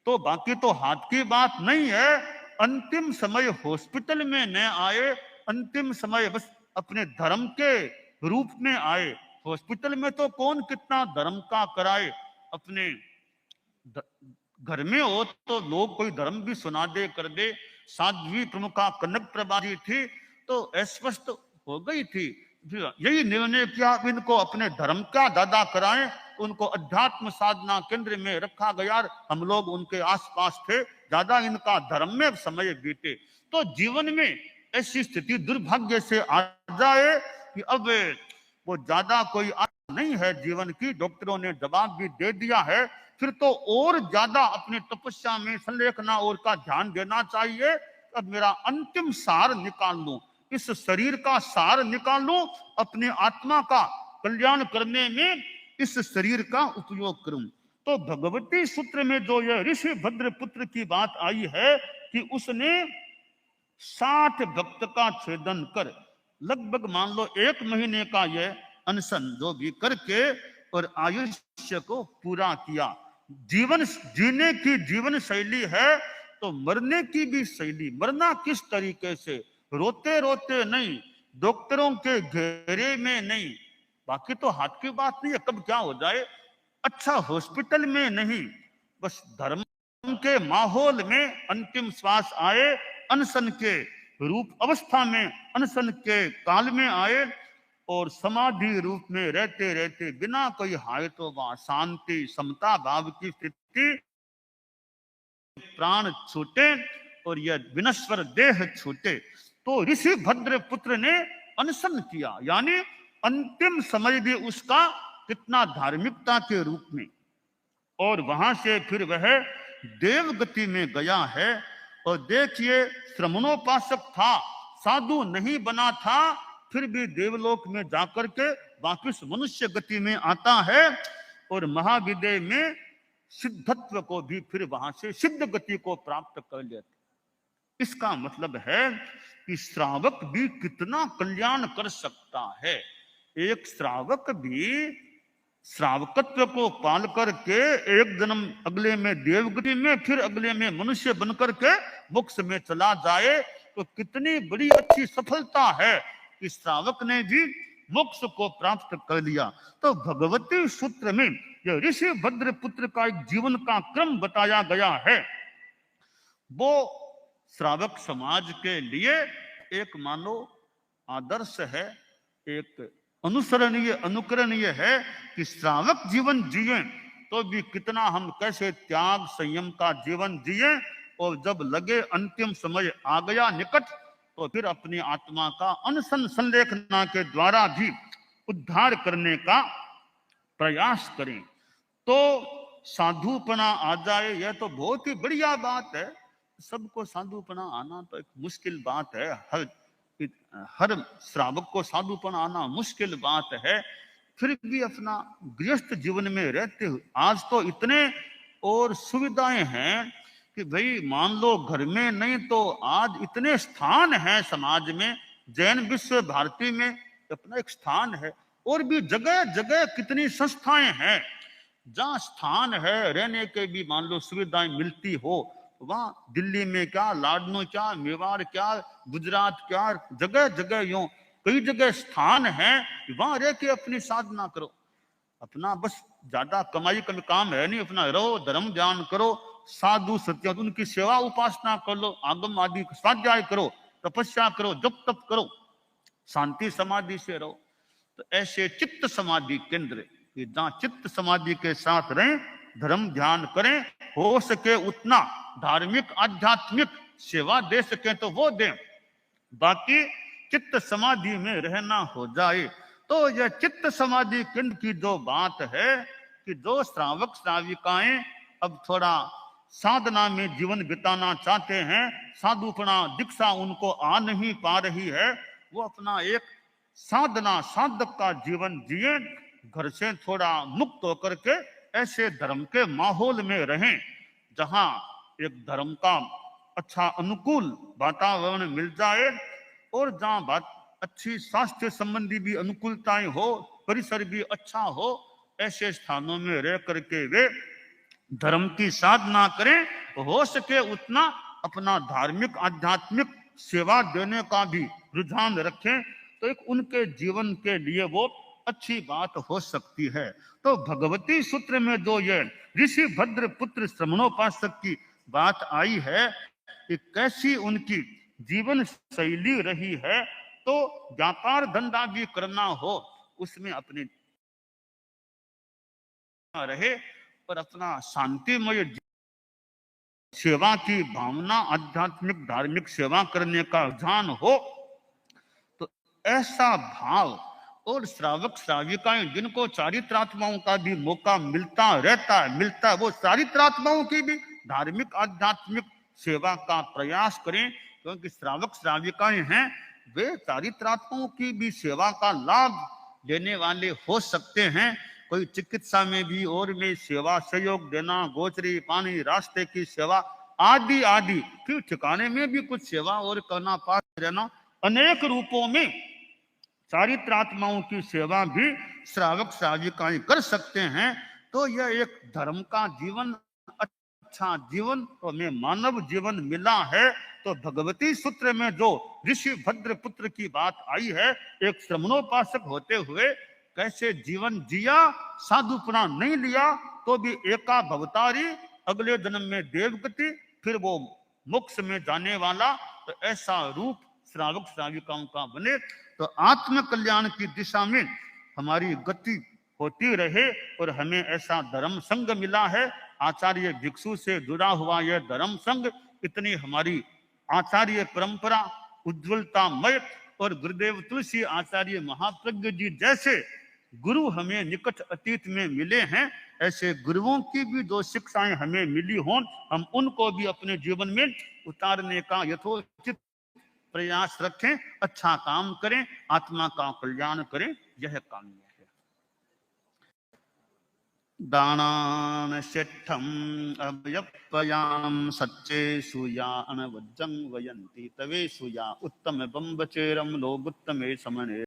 तो बाकी तो हाथ की बात नहीं है। अंतिम समय हॉस्पिटल में न आए, अंतिम समय बस अपने धर्म के रूप में आए। हॉस्पिटल में तो कौन कितना धर्म का कराए, अपने घर में हो तो लोग कोई धर्म भी सुना दे कर दे। साध्वी प्रमुखा कनक प्रभा जी थी तो अस्वस्थ हो गई थी, यही निर्णय किया इनको अपने धर्म का दादा कराएं, उनको अध्यात्म साधना केंद्र में रखा गया, हम लोग उनके आसपास थे, ज्यादा इनका धर्म में समय बीते। तो जीवन में ऐसी स्थिति दुर्भाग्य से आ जाए कि अब वो ज्यादा कोई नहीं है जीवन की, डॉक्टरों ने जवाब भी दे दिया है, फिर तो और ज्यादा अपनी तपस्या में संलेखना और का ध्यान देना चाहिए। अब मेरा अंतिम सार निकाल लूं, इस शरीर का सार निकाल लूं, अपने आत्मा का कल्याण करने में इस शरीर का उपयोग करूं। तो भगवती सूत्र में जो यह ऋषि भद्र पुत्र की बात आई है कि उसने 60 भक्त का छेदन कर लगभग मान लो 1 महीने का यह अनशन जो भी करके और आयुष्य को पूरा किया। जीवन जीने की जीवन शैली है तो मरने की भी शैली, मरना किस तरीके से, रोते रोते नहीं, डॉक्टरों के घेरे में नहीं, बाकी तो हाथ की बात नहीं है कब क्या हो जाए, अच्छा हॉस्पिटल में नहीं, बस धर्म के माहौल में अंतिम श्वास आए, अनशन के रूप अवस्था में अनशन के काल में आए और समाधि रूप में रहते रहते बिना कोई हाय तो वहां शांति समता भाव की स्थिति, प्राण छूटे और यह विनश्वर देह छूटे। तो ऋषि भद्र पुत्र ने अनशन किया, यानी अंतिम समय भी उसका कितना धार्मिकता के रूप में, और वहां से फिर वह देवगति में गया है। और देखिए, श्रमणोपासक था, साधु नहीं बना था, फिर भी देवलोक में जाकर के वापिस मनुष्य गति में आता है और महाविद्य में सिद्धत्व को भी फिर वहां से सिद्ध गति को प्राप्त कर लेते। इसका मतलब है कि श्रावक भी कितना कल्याण कर सकता है। एक श्रावक भी श्रावकत्व को पाल करके एक जन्म अगले में देवगति में, फिर अगले में मनुष्य बनकर के मोक्ष में चला जाए तो कितनी बड़ी अच्छी सफलता है कि श्रावक ने भी मोक्ष को प्राप्त कर लिया। तो भगवती सूत्र में जो ऋषि भद्र पुत्र का एक जीवन का क्रम बताया गया है, वो श्रावक समाज के लिए एक मानो आदर्श है, एक अनुसरणीय अनुकरणीय है कि श्रावक जीवन जिए तो भी कितना हम कैसे त्याग संयम का जीवन जिए, और जब लगे अंतिम समय आ गया निकट तो फिर अपनी आत्मा का अनशन संलेखना के द्वारा भी उद्धार करने का प्रयास करें। तो साधुपना आ जाए, यह तो बहुत ही बढ़िया बात है। सबको साधुपना आना तो एक मुश्किल बात है, हर श्रावक को साधुपना आना मुश्किल बात है। फिर भी अपना गृहस्थ जीवन में रहते हुए आज तो इतने और सुविधाएं हैं कि भाई मान लो घर में नहीं तो आज इतने स्थान हैं समाज में, जैन विश्व भारती में अपना एक स्थान है, और भी जगह जगह कितनी संस्थाएं हैं जहाँ स्थान है रहने के भी मान लो सुविधाएं मिलती हो। वहां दिल्ली में क्या, लाडनो क्या, मेवाड़ क्या, गुजरात क्या, जगह जगह यूं कई जगह स्थान है, वहां रह के अपनी साधना करो। अपना बस ज्यादा कमाई का काम है नहीं, अपना रहो, धर्म ध्यान करो, साधु सत्य उनकी सेवा उपासना कर लो, आगम आदि स्वाध्याय करो, तपस्या करो, जप तप करो, शांति समाधि से रहो। तो ऐसे चित्त समाधि केंद्र जहाँ चित्त समाधि के साथ रहें, धर्म ध्यान करें, हो सके उतना धार्मिक आध्यात्मिक सेवा दे सके तो वो दें, बाकी चित्त समाधि में रहना हो जाए। तो यह चित्त समाधि केंद्र की जो बात है कि जो श्रावक श्राविकाएं अब थोड़ा साधना में जीवन बिताना चाहते हैं, साधुपना दीक्षा उनको आ नहीं पा रही है, वो अपना एक साधना साधक का जीवन जिए, घर से थोड़ा मुक्त होकर के ऐसे धर्म के माहौल में रहें जहां एक धर्म का अच्छा अनुकूल वातावरण मिल जाए और जहां बात अच्छी स्वास्थ्य संबंधी भी अनुकूलताएं हो, परिसर भी अच्छा हो, ऐसे स्थानों में रह करके वे धर्म की साधना करें, हो सके उतना अपना धार्मिक आध्यात्मिक सेवा देने का भी रुझान रखें, तो एक उनके जीवन के लिए वो अच्छी बात हो सकती है। तो भगवती सूत्र में जो ये ऋषि भद्र पुत्र श्रमणोपासक की बात आई है कि कैसी उनकी जीवन शैली रही है, तो व्यापार धंधा भी करना हो उसमें अपने रहे और अपना शांतिमय सेवा की भावना, आध्यात्मिक धार्मिक सेवा करने का रुझान हो, तो ऐसा भाव और श्रावक श्राविकाएं जिनको चारित्रात्माओं का भी मौका मिलता है वो चारित्रात्माओं की भी धार्मिक आध्यात्मिक सेवा का प्रयास करें, क्योंकि श्रावक श्राविकाएं हैं वे चारित्रात्माओं की भी सेवा का लाभ लेने वाले हो सकते हैं। कोई चिकित्सा में भी और में सेवा सहयोग देना, गोचरी पानी रास्ते की सेवा आदि आदि, फिर ठिकाने में भी कुछ सेवा और करना, पास रहना, अनेक रूपों में चारित्रात्माओं की सेवा भी श्रावक श्राविकाएं कर सकते हैं। तो यह एक धर्म का जीवन, अच्छा जीवन में मानव जीवन मिला है। तो भगवती सूत्र में जो ऋषि भद्र पुत्र की बात आई है, एक श्रमणोपासक होते हुए कैसे जीवन जिया, साधुपना नहीं लिया तो भी एका भवतारी, अगले जन्म में देवगति, फिर वो मोक्ष में जाने वाला, तो ऐसा रूप श्रावक श्राविकाओं का बने, तो आत्म कल्याण की दिशा में हमारी गति होती रहे और हमें ऐसा धर्म संघ मिला है। आचार्य भिक्षु से जुड़ा हुआ यह धर्म संघ, इतनी हमारी आचार्य परंपरा उज्ज्वलतामय, और गुरुदेव तुलसी आचार्य महाप्रज्ञ जी जैसे गुरु हमें निकट अतीत में मिले हैं, ऐसे गुरुओं की भी जो शिक्षाएं हमें मिली हों, हम उनको भी अपने जीवन में उतारने का यथोचित प्रयास रखें, अच्छा काम करें, आत्मा का कल्याण करें, यह काम्य है। दानान शिष्ठम अभयपयाम सच्चे सुयान वज्जं वयंती तवे सुया उत्तम बम्बचेरम लोगुत्तमे समने